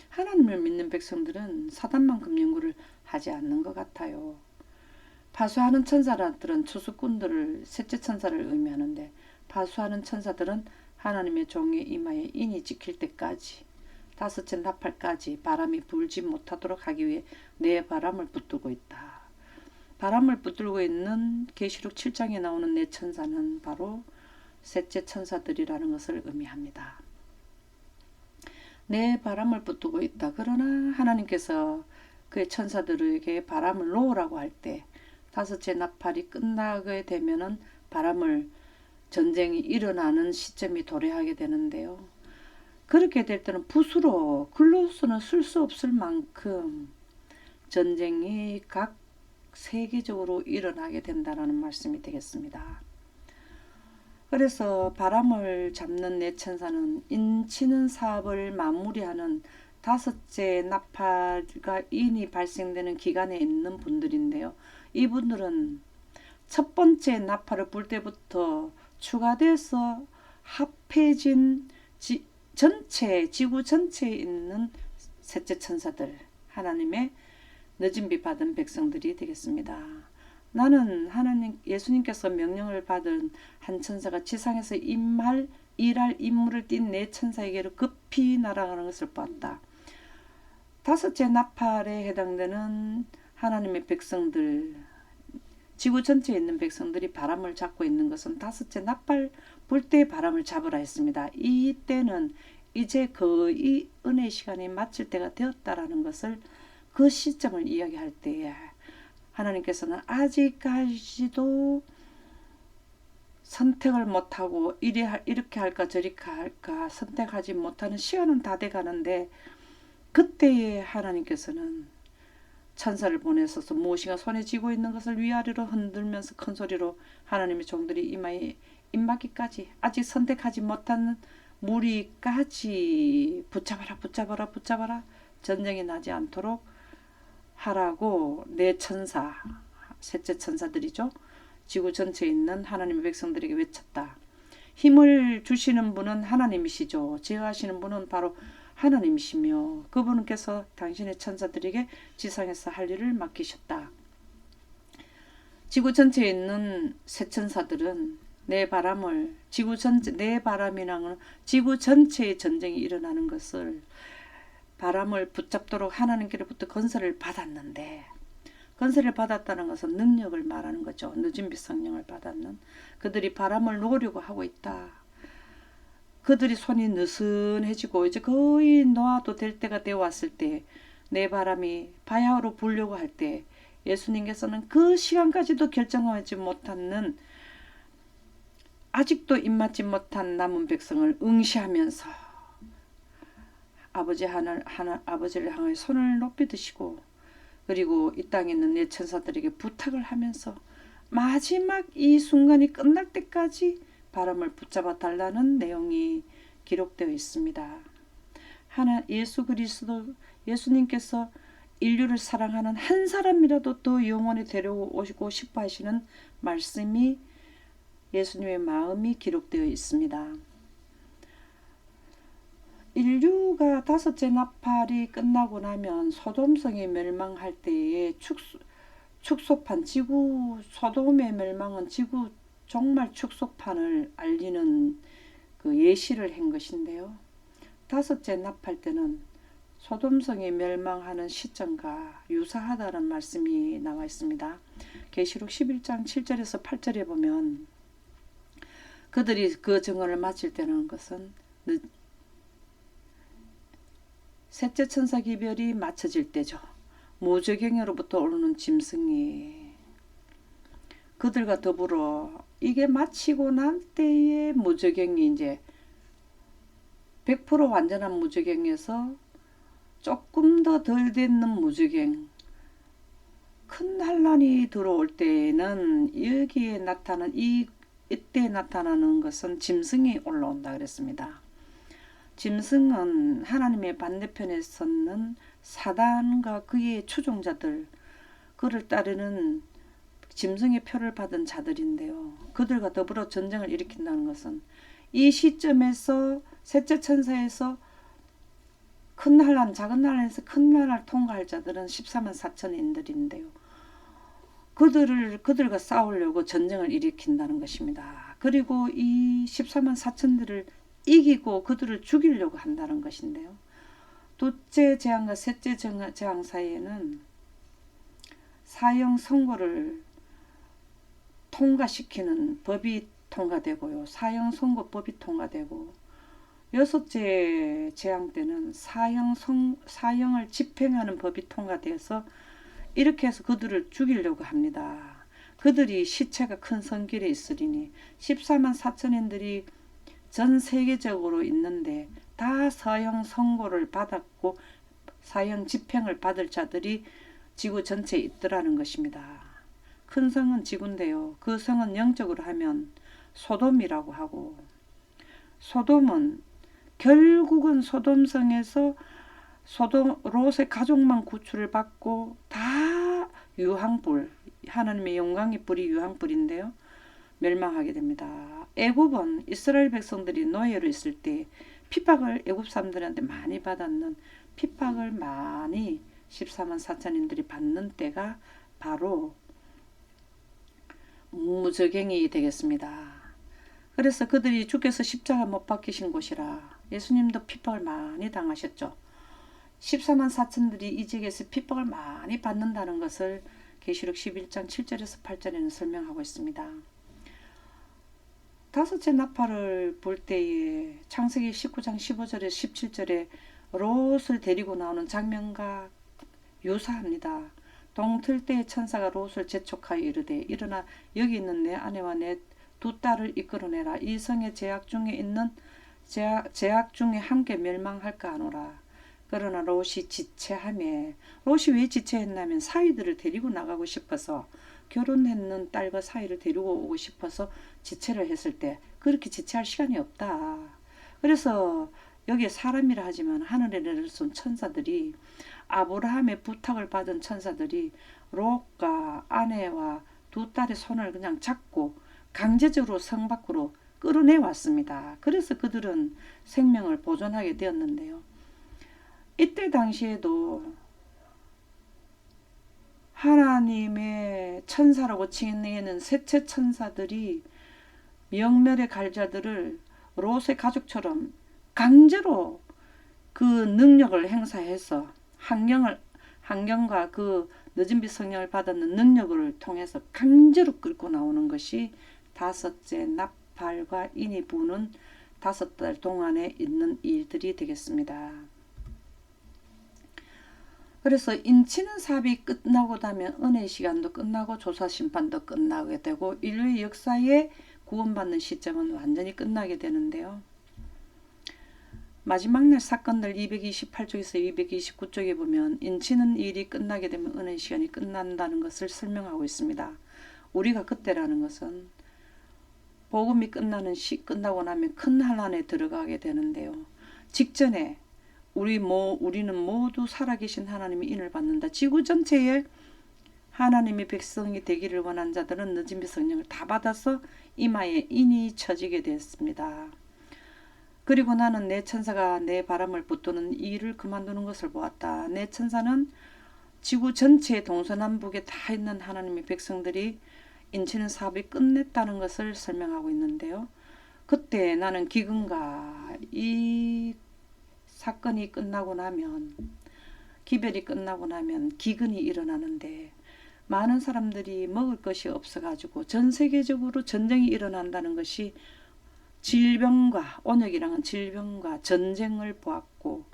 하나님을 믿는 백성들은 사단만큼 연구를 하지 않는 것 같아요. 파수하는 천사들은 투수꾼들을, 셋째 천사를 의미하는데, 파수하는 천사들은 하나님의 종의 이마에 인이 찍힐 때까지, 다섯째 나팔까지 바람이 불지 못하도록 하기 위해 내 바람을 붙들고 있다. 바람을 붙들고 있는 계시록 7장에 나오는 네 천사는 바로 셋째 천사들이라는 것을 의미합니다. 내 바람을 붙들고 있다. 그러나 하나님께서 그의 천사들에게 바람을 놓으라고 할 때 다섯째 나팔이 끝나게 되면은 바람을 전쟁이 일어나는 시점이 도래하게 되는데요. 그렇게 될 때는 붓으로 글로서는 쓸 수 없을 만큼 전쟁이 각 세계적으로 일어나게 된다는 말씀이 되겠습니다. 그래서 바람을 잡는 내 천사는 인치는 사업을 마무리하는 다섯째 나팔과 인이 발생되는 기간에 있는 분들인데요. 이분들은 첫 번째 나팔을 불 때부터 추가돼서 합해진 지구 전체에 있는 셋째 천사들, 하나님의 늦은 비 받은 백성들이 되겠습니다. 나는 예수님께서 명령을 받은 한 천사가 지상에서 일할 임무를 띈 네 천사에게로 급히 날아가는 것을 보았다. 다섯째 나팔에 해당되는 하나님의 백성들, 지구 전체에 있는 백성들이 바람을 잡고 있는 것은 다섯째 나팔 불 때 바람을 잡으라 했습니다. 이때는 이제 거의 은혜의 시간이 마칠 때가 되었다라는 것을, 그 시점을 이야기할 때에 하나님께서는 아직까지도 선택을 못하고 이렇게 할까 저렇게 할까 선택하지 못하는 시간은 다 돼가는데, 그때에 하나님께서는 천사를 보내셔서 무엇인가 손에 쥐고 있는 것을 위아래로 흔들면서 큰 소리로 하나님의 종들이 이마에 입맞기까지 아직 선택하지 못한 무리까지 붙잡아라 전쟁이 나지 않도록 하라고 네 천사, 셋째 천사들이죠. 지구 전체에 있는 하나님의 백성들에게 외쳤다. 힘을 주시는 분은 하나님이시죠. 제어하시는 분은 바로 하나님이시며 그분께서 당신의 천사들에게 지상에서 할 일을 맡기셨다. 지구 전체에 있는 새 천사들은 내 바람을 내 바람이라는 지구 전체의 전쟁이 일어나는 것을 바람을 붙잡도록 하나님께로부터 건설을 받았는데, 건설을 받았다는 것은 능력을 말하는 거죠. 늦은 빛 성령을 받았는 그들이 바람을 놓으려고 하고 있다. 그들이 손이 느슨해지고 이제 거의 놓아도 될 때가 되어 왔을 때, 내 바람이 바야흐로 불려고 할 때 예수님께서는 그 시간까지도 결정하지 못하는, 아직도 입맞지 못한 남은 백성을 응시하면서 아버지를 향해 손을 높이 드시고, 그리고 이 땅에 있는 내 천사들에게 부탁을 하면서 마지막 이 순간이 끝날 때까지 바람을 붙잡아 달라는 내용이 기록되어 있습니다. 예수님께서 인류를 사랑하는 한 사람이라도 더 영원히 데려오시고 싶어 하시는 말씀이, 예수님의 마음이 기록되어 있습니다. 인류가 다섯째 나팔이 끝나고 나면 소돔성이 멸망할 때에 축소판, 소돔의 멸망은 지구 정말 축소판을 알리는 그 예시를 한 것인데요. 다섯째 나팔 때는 소돔성이 멸망하는 시점과 유사하다는 말씀이 나와 있습니다. 계시록 11장 7절에서 8절에 보면 그들이 그 증언을 마칠 때는 것은 셋째 천사 기별이 맞춰질 때죠. 무저갱으로부터 오르는 짐승이 그들과 더불어 이게 마치고 난 때에 무저갱이 이제 100% 완전한 무저갱에서 조금 더 덜 됐는 무저갱, 큰 환란이 들어올 때에는 여기에 나타난 이때 나타나는 것은 짐승이 올라온다 그랬습니다. 짐승은 하나님의 반대편에 섰는 사단과 그의 추종자들, 그를 따르는 짐승의 표를 받은 자들인데요. 그들과 더불어 전쟁을 일으킨다는 것은 이 시점에서 셋째 천사에서 큰 환란, 작은 환란에서 큰 환란을 통과할 자들은 14만 4천인들인데요. 그들과 싸우려고 전쟁을 일으킨다는 것입니다. 그리고 이 14만 4천들을 이기고 그들을 죽이려고 한다는 것인데요. 둘째 재앙과 셋째 재앙 사이에는 사형 선고를 통과시키는 법이 통과되고요. 사형 선고법이 통과되고, 여섯째 재앙 때는 사형을 집행하는 법이 통과돼서 이렇게 해서 그들을 죽이려고 합니다. 그들이 시체가 큰 성길에 있으리니 14만 4천인들이 전 세계적으로 있는데 다 사형 선고를 받았고 사형 집행을 받을 자들이 지구 전체에 있더라는 것입니다. 큰 성은 지구인데요. 그 성은 영적으로 하면 소돔이라고 하고, 소돔은 결국은 소돔성에서 롯의 가족만 구출을 받고 다 유황불, 하나님의 영광의 불이 유황불인데요. 멸망하게 됩니다. 애굽은 이스라엘 백성들이 노예로 있을 때 핍박을 애굽 사람들한테 많이 받았는 핍박을 많이 14만 4천인들이 받는 때가 바로 무저갱이 되겠습니다. 그래서 그들이 주께서 십자가 못 박히신 곳이라 예수님도 핍박을 많이 당하셨죠. 14만 4천들이 이 지역에서 핍박을 많이 받는다는 것을 계시록 11장 7절에서 8절에는 설명하고 있습니다. 다섯째 나팔을 볼 때에 창세기 19장 15절에서 17절에 롯을 데리고 나오는 장면과 유사합니다. 동틀 때의 천사가 롯을 재촉하여 이르되 일어나 여기 있는 내 아내와 내 두 딸을 이끌어내라. 이 성의 제약 중에 함께 멸망할까 하노라. 그러나 롯이 지체하며, 롯이 왜 지체했냐면 사위들을 데리고 나가고 싶어서, 결혼했는 딸과 사위를 데리고 오고 싶어서 지체를 했을 때 그렇게 지체할 시간이 없다. 그래서 여기에 사람이라 하지만 하늘에 내려선 천사들이, 아브라함의 부탁을 받은 천사들이 롯과 아내와 두 딸의 손을 그냥 잡고 강제적으로 성 밖으로 끌어내 왔습니다. 그래서 그들은 생명을 보존하게 되었는데요. 이때 당시에도 하나님의 천사라고 칭해내는 셋째 천사들이 명멸의 갈자들을 롯의 가족처럼 강제로 그 능력을 행사해서 환경과 그 늦은 빛 성령을 받았는 능력을 통해서 강제로 끌고 나오는 것이 다섯째 나팔과 인이 부는 5달 동안에 있는 일들이 되겠습니다. 그래서 인치는 사업이 끝나고 나면 은혜의 시간도 끝나고 조사 심판도 끝나게 되고 인류의 역사에 구원받는 시점은 완전히 끝나게 되는데요. 마지막 날 사건들 228쪽에서 229쪽에 보면 인치는 일이 끝나게 되면 은혜의 시간이 끝난다는 것을 설명하고 있습니다. 우리가 그때라는 것은 복음이 끝나고 나면 큰 환난에 들어가게 되는데요. 직전에 우리는 모두 살아계신 하나님의 인을 받는다. 지구 전체에 하나님의 백성이 되기를 원한 자들은 늦은 빛 성령을 다 받아서 이마에 인이 쳐지게 됐습니다. 그리고 나는 내 천사가 내 바람을 붙드는 일을 그만두는 것을 보았다. 내 천사는 지구 전체의 동서남북에 다 있는 하나님의 백성들이 인치는 사업이 끝냈다는 것을 설명하고 있는데요. 그때 나는 기근과 이 사건이 끝나고 나면, 기별이 끝나고 나면 기근이 일어나는데 많은 사람들이 먹을 것이 없어가지고 전 세계적으로 전쟁이 일어난다는 것이 온역이랑은 질병과 전쟁을 보았고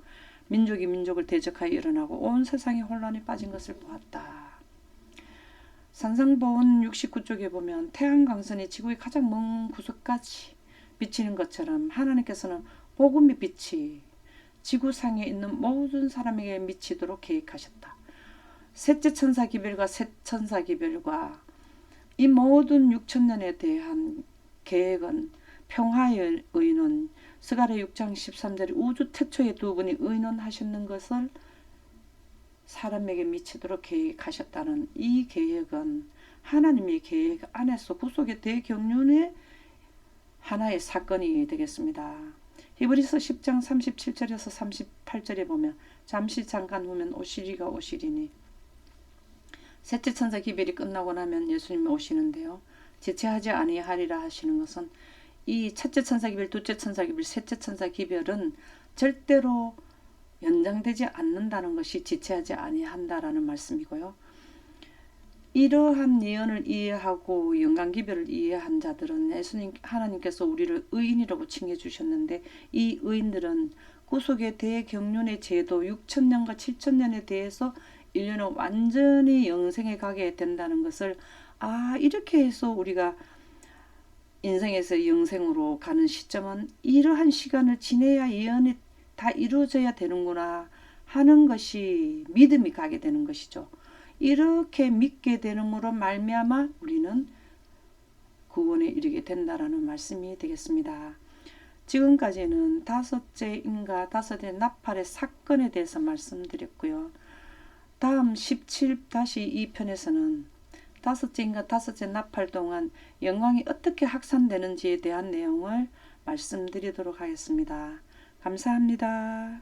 민족이 민족을 대적하여 일어나고 온 세상이 혼란에 빠진 것을 보았다. 산상보훈 69쪽에 보면 태양광선이 지구의 가장 먼 구석까지 비치는 것처럼 하나님께서는 복음의 빛이 지구상에 있는 모든 사람에게 미치도록 계획하셨다. 셋째 천사 기별과 셋 천사 기별과 이 모든 6천년에 대한 계획은 평화의 의논, 스가랴 6장 13절에 우주 태초에 두 분이 의논하셨는 것을 사람에게 미치도록 계획하셨다는 이 계획은 하나님의 계획 안에서 구속의 대경륜의 하나의 사건이 되겠습니다. 히브리서 10장 37절에서 38절에 보면 잠시 잠깐 후면 오시리가 오시리니, 셋째 천사 기별이 끝나고 나면 예수님이 오시는데요. 지체하지 아니하리라 하시는 것은 이 첫째 천사 기별, 둘째 천사 기별, 셋째 천사 기별은 절대로 연장되지 않는다는 것이 지체하지 아니한다라는 말씀이고요. 이러한 예언을 이해하고 영광기별을 이해한 자들은 예수님 하나님께서 우리를 의인이라고 칭해 주셨는데, 이 의인들은 구속의 대경륜의 제도 6천년과 7천년에 대해서 인류는 완전히 영생에 가게 된다는 것을, 이렇게 해서 우리가 인생에서 영생으로 가는 시점은 이러한 시간을 지내야 예언이 다 이루어져야 되는구나 하는 것이 믿음이 가게 되는 것이죠. 이렇게 믿게 되는으로 말미암아 우리는 구원에 이르게 된다라는 말씀이 되겠습니다. 지금까지는 다섯째 인과 다섯째 나팔의 사건에 대해서 말씀드렸고요. 다음 17-2편에서는 다섯째 인과 다섯째 나팔 동안 영광이 어떻게 확산되는지에 대한 내용을 말씀드리도록 하겠습니다. 감사합니다.